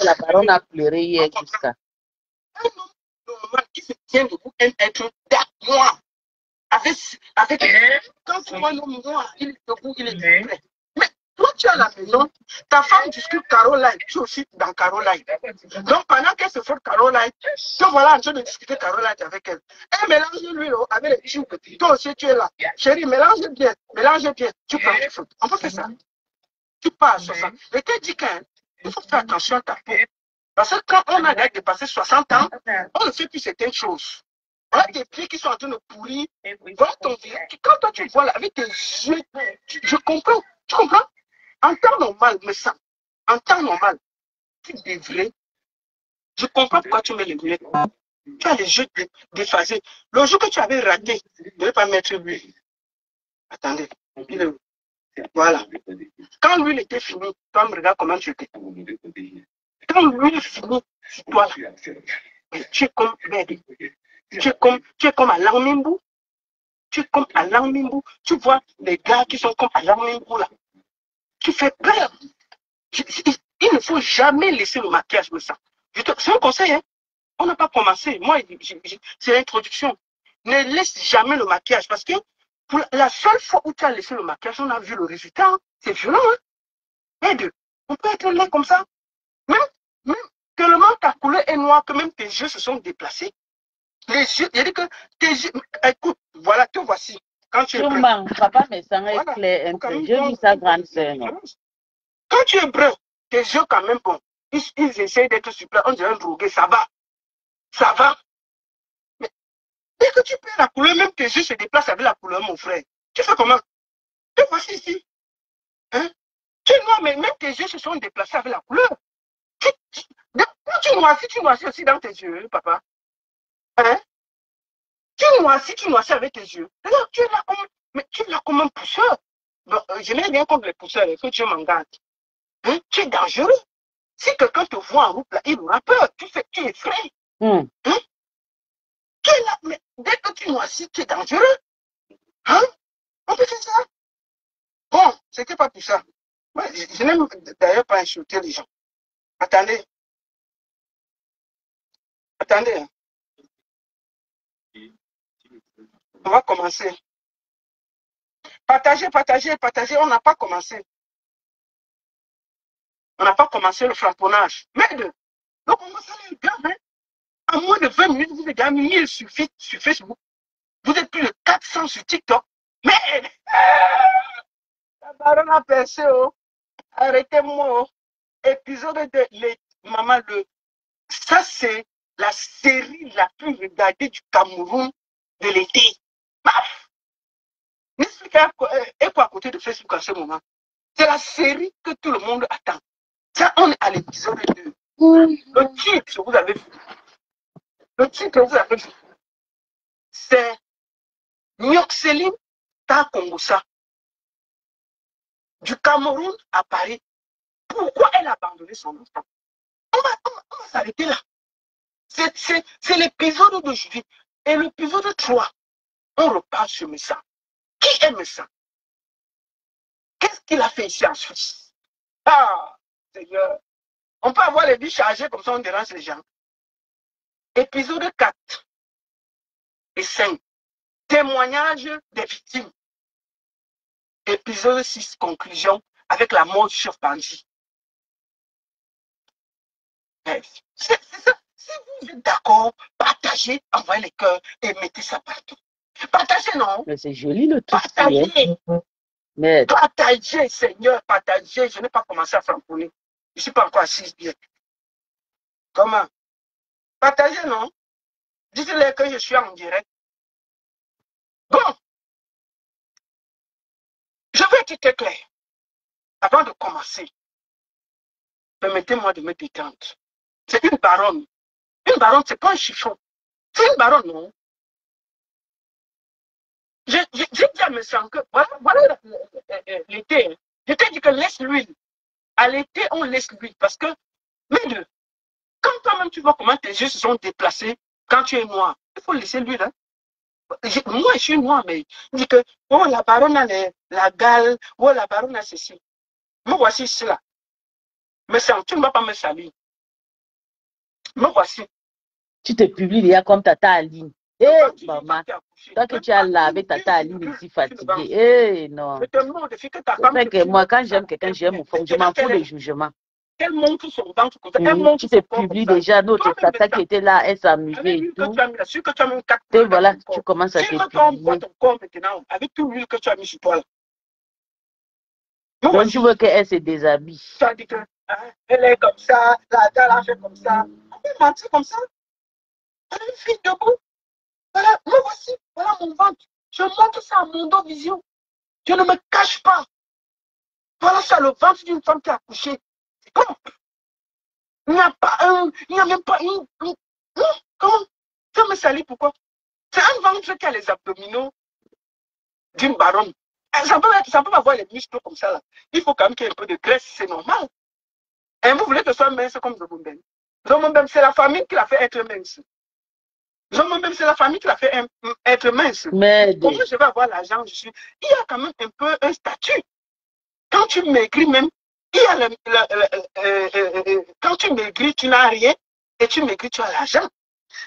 La baronne a pleuré hier jusqu'à. Un homme normal qui se tient debout aime être noir. Avec quand tu vois un homme noir, il est debout, il est prêt. Mais toi, tu es à la maison, ta femme discute Caroline, tu es aussi dans Caroline. Donc pendant qu'elle se frotte Caroline, te voilà en train de discuter Caroline avec elle. Elle mélange l'huile avec les tubes. Toi aussi, tu es là. Chérie, mélange bien, tu prends, tu frottes. On peut faire ça. Tu pars sur ça. Je t'ai dit qu'il faut faire attention à ta peau. Parce que quand on a dépassé 60 ans, on ne fait plus certaines choses. On a des pieds qui sont en train de pourrir. Voilà ton vie. Quand toi tu vois là, avec tes yeux, je comprends. Tu comprends? En temps normal, mais ça, en temps normal, tu devrais. Je comprends pourquoi tu mets les lunettes. Tu as les yeux déphasés. Le jour que tu avais raté, tu ne devais pas mettre lui. Attendez. Voilà. Quand l'huile était finie, toi me regarde comment tu étais. Quand l'huile est finie, toi là, tu es comme bébé. Tu es comme à Langmimbu. Tu es comme à Langmimbu. Tu vois les gars qui sont comme à Langmimbu là. Tu fais peur. Il ne faut jamais laisser le maquillage comme ça. C'est un conseil, hein. On n'a pas commencé. Moi, c'est l'introduction. Ne laisse jamais le maquillage parce que pour la seule fois où tu as laissé le maquillage, on a vu le résultat. Hein. C'est violent, hein. Et on peut être laid comme ça. Même tellement ta couleur est noire que même tes yeux se sont déplacés. Les yeux, il dit que tes yeux, écoute, voilà, te voici. Quand tu es brun. Papa me semble clair un peu. Je dis sa grande sœur. Quand tu es brun, tes yeux quand même bon. Ils essayent d'être super, on dirait un drogué, ça va. Ça va. Mais dès que tu perds la couleur, même tes yeux se déplacent avec la couleur, mon frère. Tu fais comment? Te voici ici. Hein? Tu es noir, mais même tes yeux se sont déplacés avec la couleur. Quand tu noircis aussi dans tes yeux, papa. Hein? Tu noircis avec tes yeux. Alors, tu es là comme un pousseur. Bon, je n'ai rien contre les pousseurs, que Dieu m'en garde. Hein? Tu es dangereux. Si quelqu'un te voit en route, là, il aura peur. Tu es frais. Hein? Tu es là, mais dès que tu noircis, tu es dangereux. Hein? On peut faire ça? Bon, c'était pas pour ça. Ouais, je n'aime d'ailleurs pas insulter les gens. Attendez. Attendez. Hein. On va commencer. Partagez. On n'a pas commencé. On n'a pas commencé le frapponnage. Merde. Donc, on va saluer bien, hein. En moins de 20 minutes, vous êtes déjà 1000 sur Facebook. Vous êtes plus de 400 sur TikTok. Merde. La baronne a percé, oh. Arrêtez-moi, oh. Épisode de Maman, ça, c'est la série la plus regardée du Cameroun de l'été. Paf! N'expliquez quoi à côté de Facebook en ce moment. C'est la série que tout le monde attend. Ça, on est à l'épisode 2. Le titre, vous avez vu. Le titre, vous avez vu. C'est Nyoxeline Takongosa. Du Cameroun à Paris. Pourquoi elle a abandonné son enfant? On va s'arrêter là. C'est l'épisode d'aujourd'hui. Et l'épisode 3. On repart sur Messa. Qui est Messa? Qu'est-ce qu'il a fait ici en Suisse? Ah, Seigneur. On peut avoir les vies chargées comme ça, on dérange les gens. Épisode 4 et 5. Témoignage des victimes. Épisode 6, conclusion, avec la mort du chef bandit. C'est ça. Si vous êtes d'accord, partagez, envoyez les cœurs et mettez ça partout. Partagez, non? Mais c'est joli le truc. Partagez. Mais... Partagez, Seigneur, partagez. Je n'ai pas commencé à franconner. Je ne suis pas encore assise bien. Comment? Partagez, non? Dites-leur que je suis en direct. Bon. Je vais être très clair. Avant de commencer, permettez-moi de me détendre. C'est une baronne. Une baronne, c'est pas un chiffon. C'est une baronne, non? J'ai dit à mes sœurs que voilà l'été. Je t'ai dit que laisse l'huile. À l'été, on laisse l'huile parce que, mais quand toi-même tu vois comment tes yeux se sont déplacés quand tu es noir, il faut laisser l'huile. Hein? Moi, je suis noir, mais je dis que oh, la baronne a la gale, oh, la baronne a ceci. Me voici cela. Mais tu ne vas pas me saluer. Me voici. Tu te publies déjà comme Tata Aline. Eh, maman, toi que tu as lavé Tata Aline ici fatiguée. Eh, non. Je te demande de que ta femme. C'est que moi, quand j'aime quelqu'un, j'aime au fond. Je m'en fous des jugements. Elle montre son ventre comme ça. Tu te publies déjà, notre tata qui était là, elle s'amusait et tout. Et voilà, tu commences à te publier. Ton corps maintenant, avec toute l'huile que tu as mis sur toi là. Donc tu veux qu'elle se déshabille. Tu as dit que elle est comme ça, la dame a fait comme ça. On peut mentir comme ça. Elle est une fille debout. Voilà, me voici, voilà mon ventre. Je montre ça à mon dos vision. Je ne me cache pas. Voilà ça, le ventre d'une femme qui a accouché. Comment? Il n'y a même pas une. Comment? Tu me salis pourquoi? C'est un ventre qui a les abdominaux d'une baronne. Ça peut pas avoir les muscles comme ça là. Il faut quand même qu'il y ait un peu de graisse, c'est normal. Et vous voulez que ce soit mince comme Zomombem. Zomombem, c'est la famille qui l'a fait être mince. Zomombem, c'est la famille qui l'a fait être mince. Mais comment je vais avoir l'argent? Il y a quand même un peu un statut. Quand tu maigris même, il y a quand tu maigris, tu n'as rien. Et tu maigris, tu as l'argent.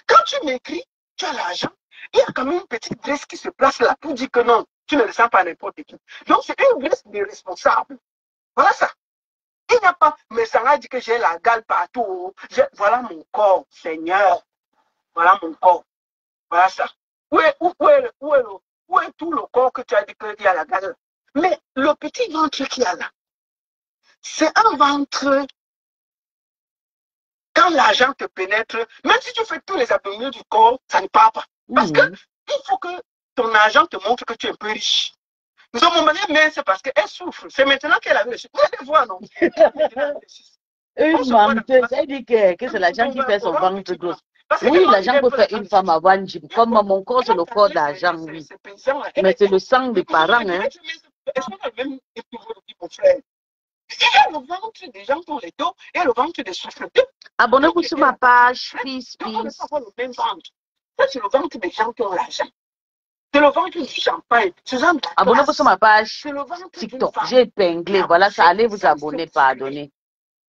Quand tu maigris, tu as l'argent. Il y a quand même une petite graisse qui se place là pour dire que non, tu ne le sens pas n'importe qui. Donc, c'est une graisse de responsable. Voilà ça. Il n'y a pas, mais ça m'a dit que j'ai la gale partout. Voilà mon corps, Seigneur. Voilà mon corps. Voilà ça. Où est tout le corps que tu as dit qu'il y a la gale? Mais le petit ventre qu'il y a là, c'est un ventre. Quand l'argent te pénètre, même si tu fais tous les abdominaux du corps, ça ne part pas. Parce que il faut que ton argent te montre que tu es un peu riche. Nous avons mené, mais c'est parce qu'elle souffre. C'est maintenant qu'elle a réussi. Vous allez voir, non? Une menteuse, elle dit que c'est l'argent qui fait son ventre gros. Oui, l'argent peut faire une femme avoir une gym. Comme mon corps, c'est le corps d'argent, oui. Mais c'est le sang des parents, hein. Est-ce qu'on a même épousé mon frère? Il y a le ventre des gens qui ont les dos et le ventre des souffreteux. Abonnez-vous sur ma page, peace, peace. On ne peut pas avoir le même ventre. Ça, c'est le ventre des gens qui ont l'argent. C'est le ventre du champagne. Abonnez-vous sur ma page TikTok. J'ai épinglé. Voilà, ça. Allez vous abonner, pardonnez.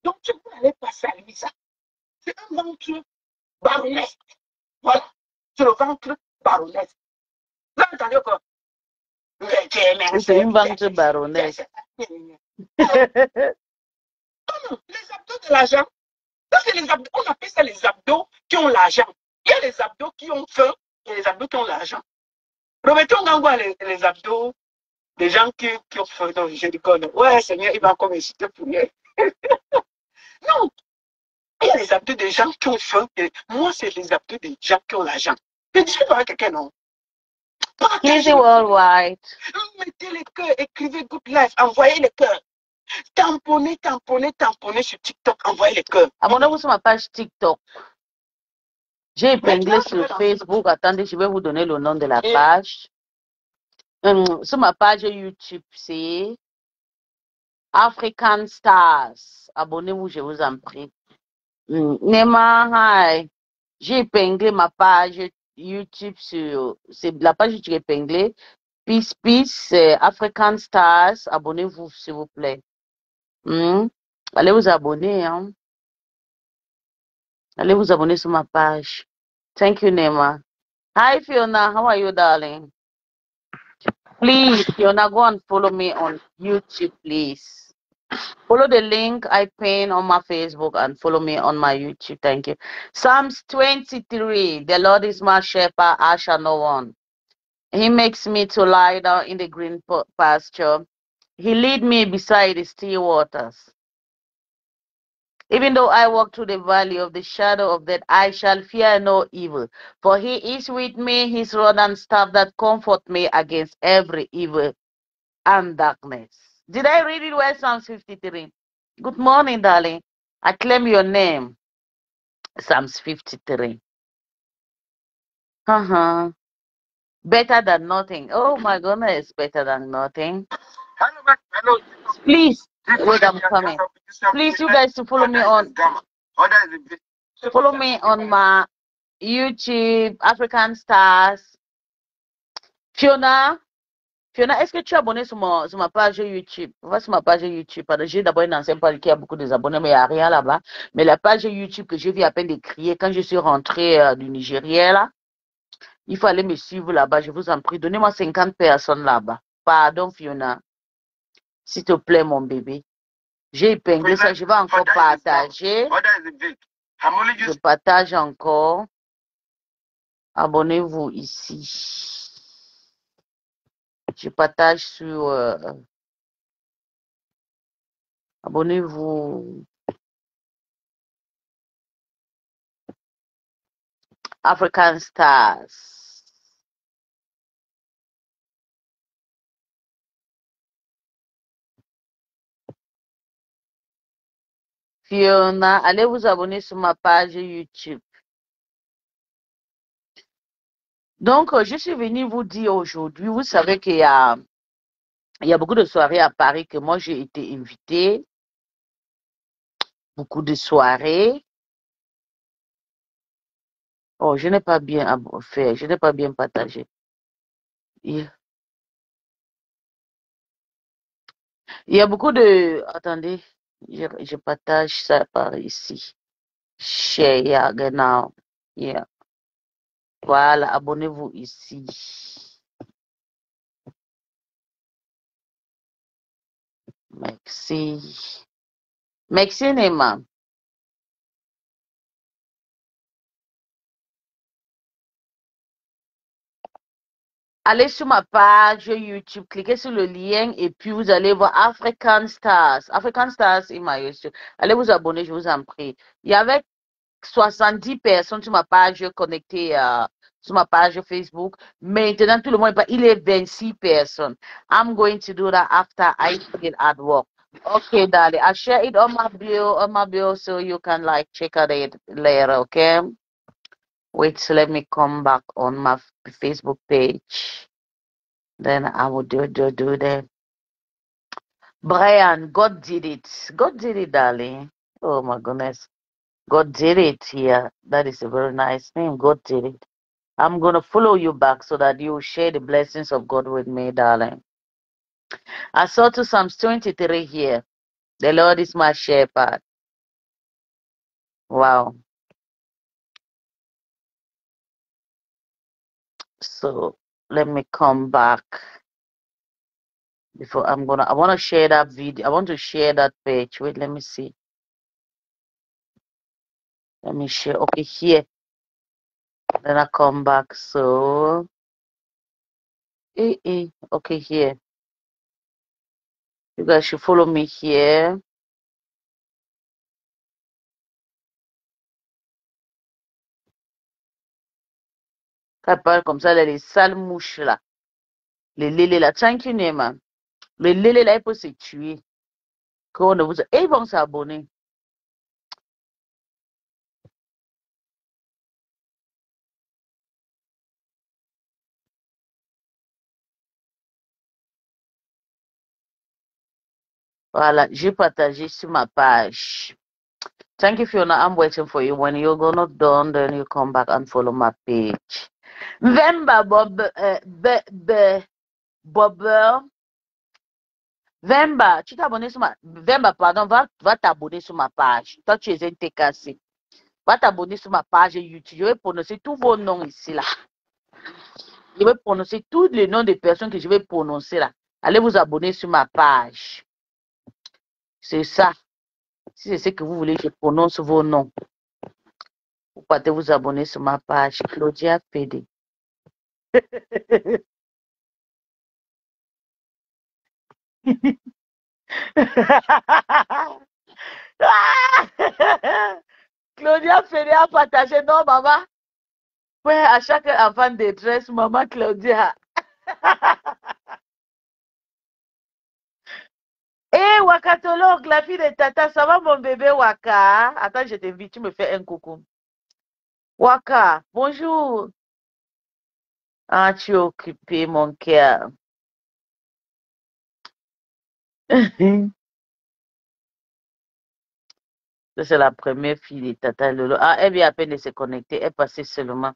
Donc, tu peux aller passer à lui, ça. C'est un ventre baronnesque. Voilà. C'est le ventre baronnesque. Là, entendez quoi? C'est une ventre baronnesque. Non, les abdos de l'argent. On appelle ça les abdos qui ont l'argent. Il y a les abdos qui ont faim et les abdos qui ont l'argent. Remettons en voit les abdos des gens qui ont faim. Donc, je dis quoi? Ouais, Seigneur, il va encore m'exciter pour lui. Non, il y a les abdos des gens qui ont faim. Et moi, c'est les abdos des gens qui ont l'argent. Je dis pas à quelqu'un, non. Easy worldwide. Mettez les cœurs, écrivez Good Life, envoyez les cœurs. Tamponnez sur TikTok, envoyez les cœurs. Abonnez-vous sur ma page TikTok. J'ai épinglé sur Facebook. Attendez, je vais vous donner le nom de la page. Sur ma page YouTube, c'est African Stars. Abonnez-vous, je vous en prie. Nema, hi. J'ai épinglé ma page YouTube c'est la page YouTube épinglée. Peace, peace, African Stars. Abonnez-vous, s'il vous plaît. Allez vous abonner, hein. Allez vous abonner sur ma page. Thank you, Nema. Hi, Fiona. How are you, darling? Please, Fiona, go and follow me on YouTube, please. Follow the link I pin on my Facebook and follow me on my YouTube. Thank you. Psalms 23. The Lord is my shepherd, I shall not want. He makes me to lie down in the green pasture. He lead me beside the still waters. Even though I walk through the valley of the shadow of death, I shall fear no evil. For he is with me, his rod and staff that comfort me against every evil and darkness. Did I read it well, Psalms 53? Good morning, darling. I claim your name. Psalms 53. Better than nothing. Oh my goodness, better than nothing. Hello. Please, wait, I'm coming. Please, you guys to follow me on my YouTube, African Stars. Fiona, est-ce que tu es abonné sur ma page YouTube? Va sur ma page YouTube. J'ai d'abord une ancienne page qui a beaucoup d'abonnés, mais il n'y a rien là-bas. Mais la page YouTube que je viens à peine de créer, quand je suis rentrée du Nigeria, là, il fallait me suivre là-bas. Je vous en prie, donnez-moi 50 personnes là-bas. Pardon, Fiona. S'il te plaît, mon bébé. J'ai épinglé ça, je vais encore partager. Je partage encore. Abonnez-vous ici. Je partage sur... abonnez-vous. African Stars. Fiona, allez vous abonner sur ma page YouTube. Donc, je suis venue vous dire aujourd'hui, vous savez qu'il y a beaucoup de soirées à Paris que moi j'ai été invitée. Beaucoup de soirées. Oh, je n'ai pas bien fait, je n'ai pas bien partagé. Il y a beaucoup de... Attendez, je partage ça par ici. Share, yeah, genau. Yeah. Voilà, abonnez-vous ici. Merci. Merci, Nema. Allez sur ma page YouTube, cliquez sur le lien et puis vous allez voir African Stars. African Stars in my YouTube. Allez vous abonner, je vous en prie. Il y avait 70 personnes sur ma page connectée sur ma page Facebook. Maintenant, tout le monde, il est 26 personnes. I'm going to do that after I get at work. Okay, darling. I'll share it on my bio, so you can like check out it later, okay? Wait, so let me come back on my Facebook page. Then I will do that. Brian, God did it. God did it, darling. Oh my goodness. God did it here. That is a very nice name. God did it. I'm going to follow you back so that you share the blessings of God with me, darling. I saw to Psalms 23 here. The Lord is my shepherd. Wow. So let me come back. Before I want to share that video. I want to share that page. Wait, let me see. Let me share. Okay, here. Then I come back. So, okay, here. You guys should follow me here. Ça parle comme ça, les sales mouches là. Les lélés là. Thank you, Nema. Les lélés là, ils peuvent se tuer. Quand on vous... Et ils vont s'abonner. Voilà, j'ai partagé sur ma page. Thank you, Fiona. I'm waiting for you. When you're gonna done, then you come back and follow my page. Vemba Bob, Bobber. Vemba, tu t'es abonné sur ma... Vemba, pardon, va t'abonner sur ma page. Toi, tu es un TKC. Va t'abonner sur ma page YouTube. Je vais prononcer tous vos noms ici, là. Je vais prononcer tous les noms des personnes que je vais prononcer, là. Allez vous abonner sur ma page. C'est ça. Si c'est ce que vous voulez, je prononce vos noms. Vous partez vous abonner sur ma page. Claudia PD. Claudia Fédé a partagé. Non, maman. Ouais, à chaque enfant de détresse, maman Claudia. Eh, Wakatolog, la fille de Tata, ça va mon bébé Waka? Attends, je t'invite, tu me fais un coucou. Waka, bonjour. Ah, tu es occupé, mon cœur. C'est la première fille de Tata Lolo. Ah, elle vient à peine de se connecter, elle passait seulement.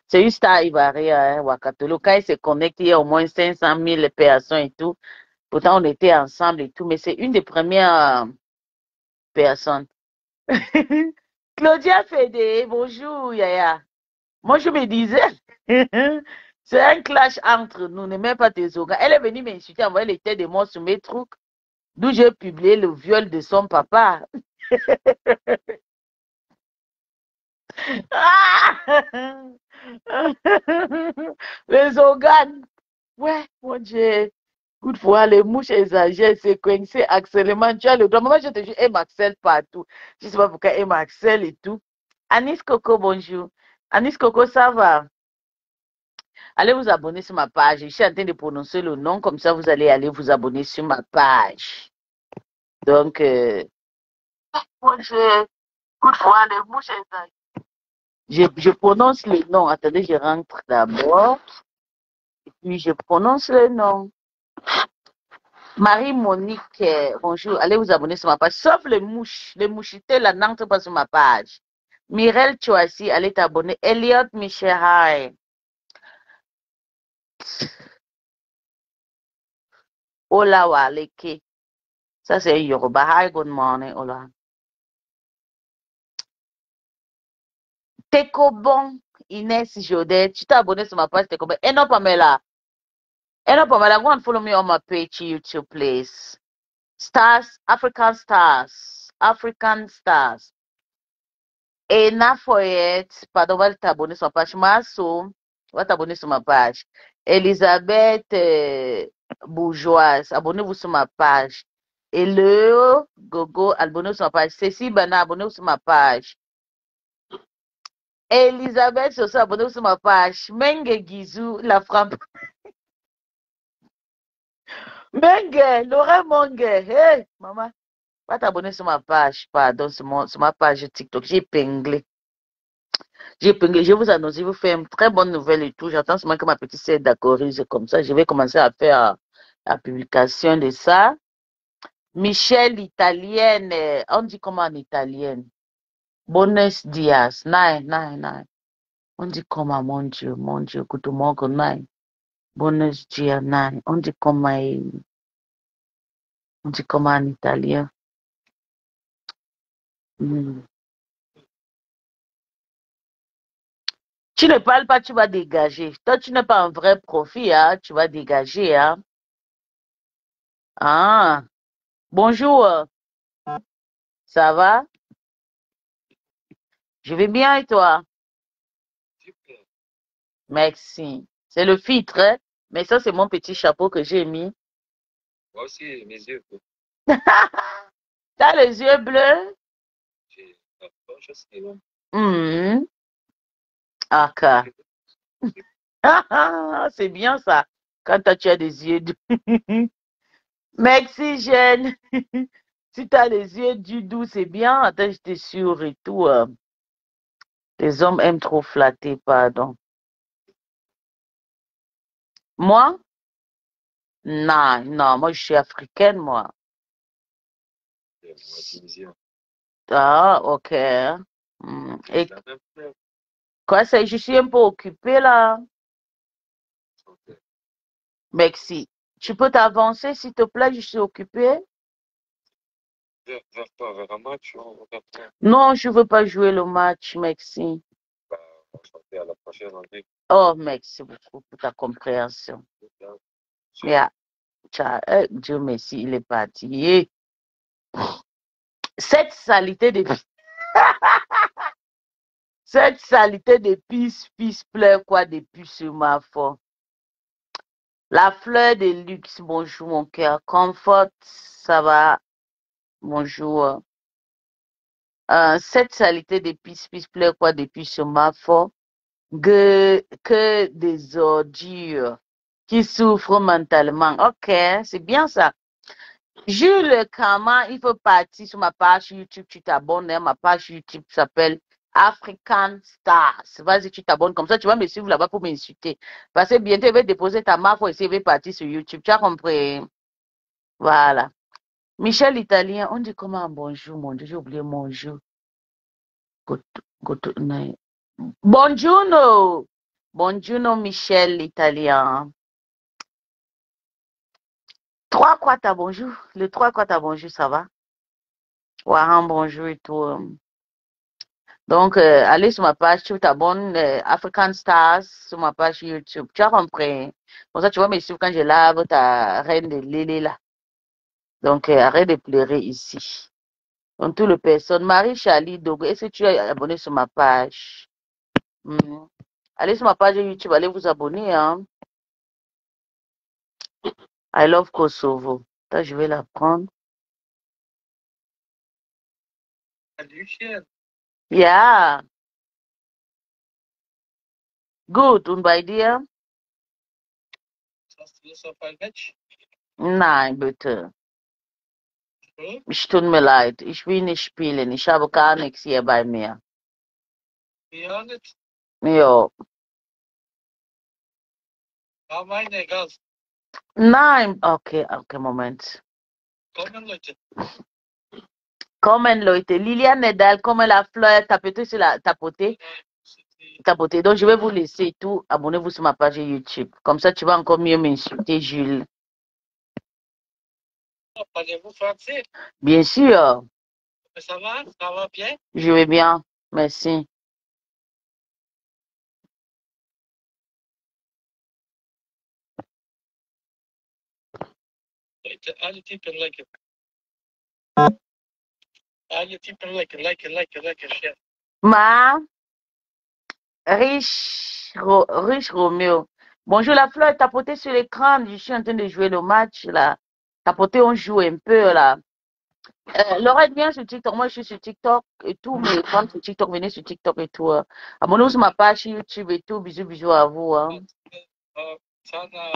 C'est une star ivoirienne, hein, Wakatolo. Quand elle se connecte, il y a au moins 500 000 personnes et tout. Pourtant, on était ensemble et tout, mais c'est une des premières personnes. Claudia Fédé, bonjour, Yaya. Moi, je me disais, c'est un clash entre nous, ne mets pas tes organes. Elle est venue m'insulter, envoyer les têtes de moi sur mes trucs, d'où j'ai publié le viol de son papa. Les organes. Ouais, mon Dieu. Toutefois, les mouches exagèrent, c'est coincé, accélément. Tu as le droit. Moi, je te dis, elle m'accèle partout. Je ne sais pas pourquoi elle m'accèle et tout. Anis Coco, bonjour. Anis Coco, ça va? Allez vous abonner sur ma page. Je suis en train de prononcer le nom, comme ça vous allez aller vous abonner sur ma page. Donc, toutefois, les mouches exagèrent. Je prononce le nom. Attendez, je rentre d'abord. Et puis, je prononce le nom. Marie-Monique, bonjour. Allez vous abonner sur ma page. Sauf les mouches. Les mouchités, là, n'entrent pas sur ma page. Mireille Chouassi, allez t'abonner. Elliot Michel, hi. Ola Waleke. Ça, c'est Yoruba. Hi, good morning, Ola. Tekobon, Inès Jodet. Tu t'es abonné sur ma page, Tekobon. Et non, Pamela. And no, Pamela, go and follow me on my page, YouTube, please. Stars, African Stars. African Stars. Enough for it. Pardon, va t'abonner sur ma page. Masso, va t'abonner sur ma page. Elisabeth Bourgeoise, abonnez-vous sur ma page. Hello, Gogo, abonnez-vous sur ma page. Cécile Bana, abonnez-vous sur ma page. Elisabeth Soso, abonnez-vous sur ma page. Menge Gizou, la frappe. Menge, Laura Menge. Hey, maman, va t'abonner sur ma page. Pardon, sur ma page TikTok. J'ai épinglé. Je vous annonce, je vous fais une très bonne nouvelle et tout. J'attends seulement que ma petite sœur d'accorise comme ça. Je vais commencer à faire la publication de ça. Michelle, italienne. On dit comment en italienne? Buenos dias. Nine. On dit comment, mon Dieu, good morning, nine. Buenos dias, nine. On dit comment en italien? Tu ne parles pas, tu vas dégager. Toi, tu n'es pas un vrai profit, hein? Tu vas dégager, hein? Ah, bonjour, ça va? Je vais bien et toi? Merci. C'est le filtre, hein? Mais ça, c'est mon petit chapeau que j'ai mis. Moi aussi, mes yeux. T'as les yeux bleus? J'ai la poche aussi, là. Ok. C'est bien ça. Quand toi, tu as des yeux doux. Merci, Jeanne. Si tu as les yeux doux, c'est bien. Attends, j'étais sûre et tout. Les hommes aiment trop flatter, pardon. Moi? Non, moi, je suis africaine, moi. Moi, tunisien. Ah, ok. Et Quoi, ça, je suis un peu occupée là. Merci. Tu peux t'avancer, s'il te plaît, je suis occupée. Vers quoi? Vers un match ou vers quoi? Non, je veux pas jouer le match, merci. Bah, on se fait à la prochaine année. Oh, merci beaucoup pour ta compréhension. Yeah. Dieu merci, il est parti. Eh, Cette saleté de cette saleté de pisse pleure quoi depuis sur ma foi. La fleur de luxe, bonjour mon cœur. Comfort, ça va, bonjour. Cette saleté de pisse pleure quoi depuis sur ma foi. Que des ordures qui souffrent mentalement. Ok, c'est bien ça. Jules Kama, il faut partir sur ma page YouTube, tu t'abonnes. Hein, ma page YouTube s'appelle African Stars. Vas-y, tu t'abonnes comme ça, tu vas me suivre là-bas pour m'insulter. Parce que bientôt, il va déposer ta marque pour essayer de partir sur YouTube. Tu as compris? Voilà. Michel Italien, on dit comment bonjour, mon Dieu, j'ai oublié mon jour. Buongiorno. Buongiorno, Michel Italien. 3 quarts bonjour. Le 3 quarts bonjour, ça va? Wahan, bonjour et tout. Donc, allez sur ma page, tu t'abonnes African Stars sur ma page YouTube. Tu as compris? Comme ça, tu vas me suivre quand je lave ta reine de Lélé là. Donc, arrête de pleurer ici. Donc, toutes les personnes. Marie-Charlie Dogo, est-ce que tu es abonné sur ma page? Allez sur ma page YouTube, allez vous abonner. Hein? I love Kosovo. Là, je vais la prendre. Lucien, Yeah. Good. Und bei dir? hast du Lust auf ein Match? Nein, bitte. Hm? Es tut mir leid. Ich will nicht spielen. Ich habe gar nichts hier bei mir. Ja, nicht. Ja. Ja, meine, egal. Nein. Okay, Moment. Kommen, Leute. Kommen, Leute. Liliane Nedal, comme la fleur, tapotez sur la tapoter. Tapoter. Donc, je vais vous laisser tout. Abonnez-vous sur ma page YouTube. Comme ça, tu vas encore mieux m'insulter, Jules. Parlez-vous français? Bien sûr. Ça va bien? Je vais bien. Merci. Leute, alle Typen liken. Alle Typen liken, share. Ma, riche Romeo. Bonjour, la fleur, tapotez sur l'écran. Je suis en train de jouer le match, là. Tapotez, on joue un peu, là. Laurette, viens sur TikTok. Moi, je suis sur TikTok et tout. Mes femmes sur TikTok, venez sur TikTok et tout. Abonnez-vous sur ma page YouTube et tout. Bisous, bisous à vous. Hein. Sana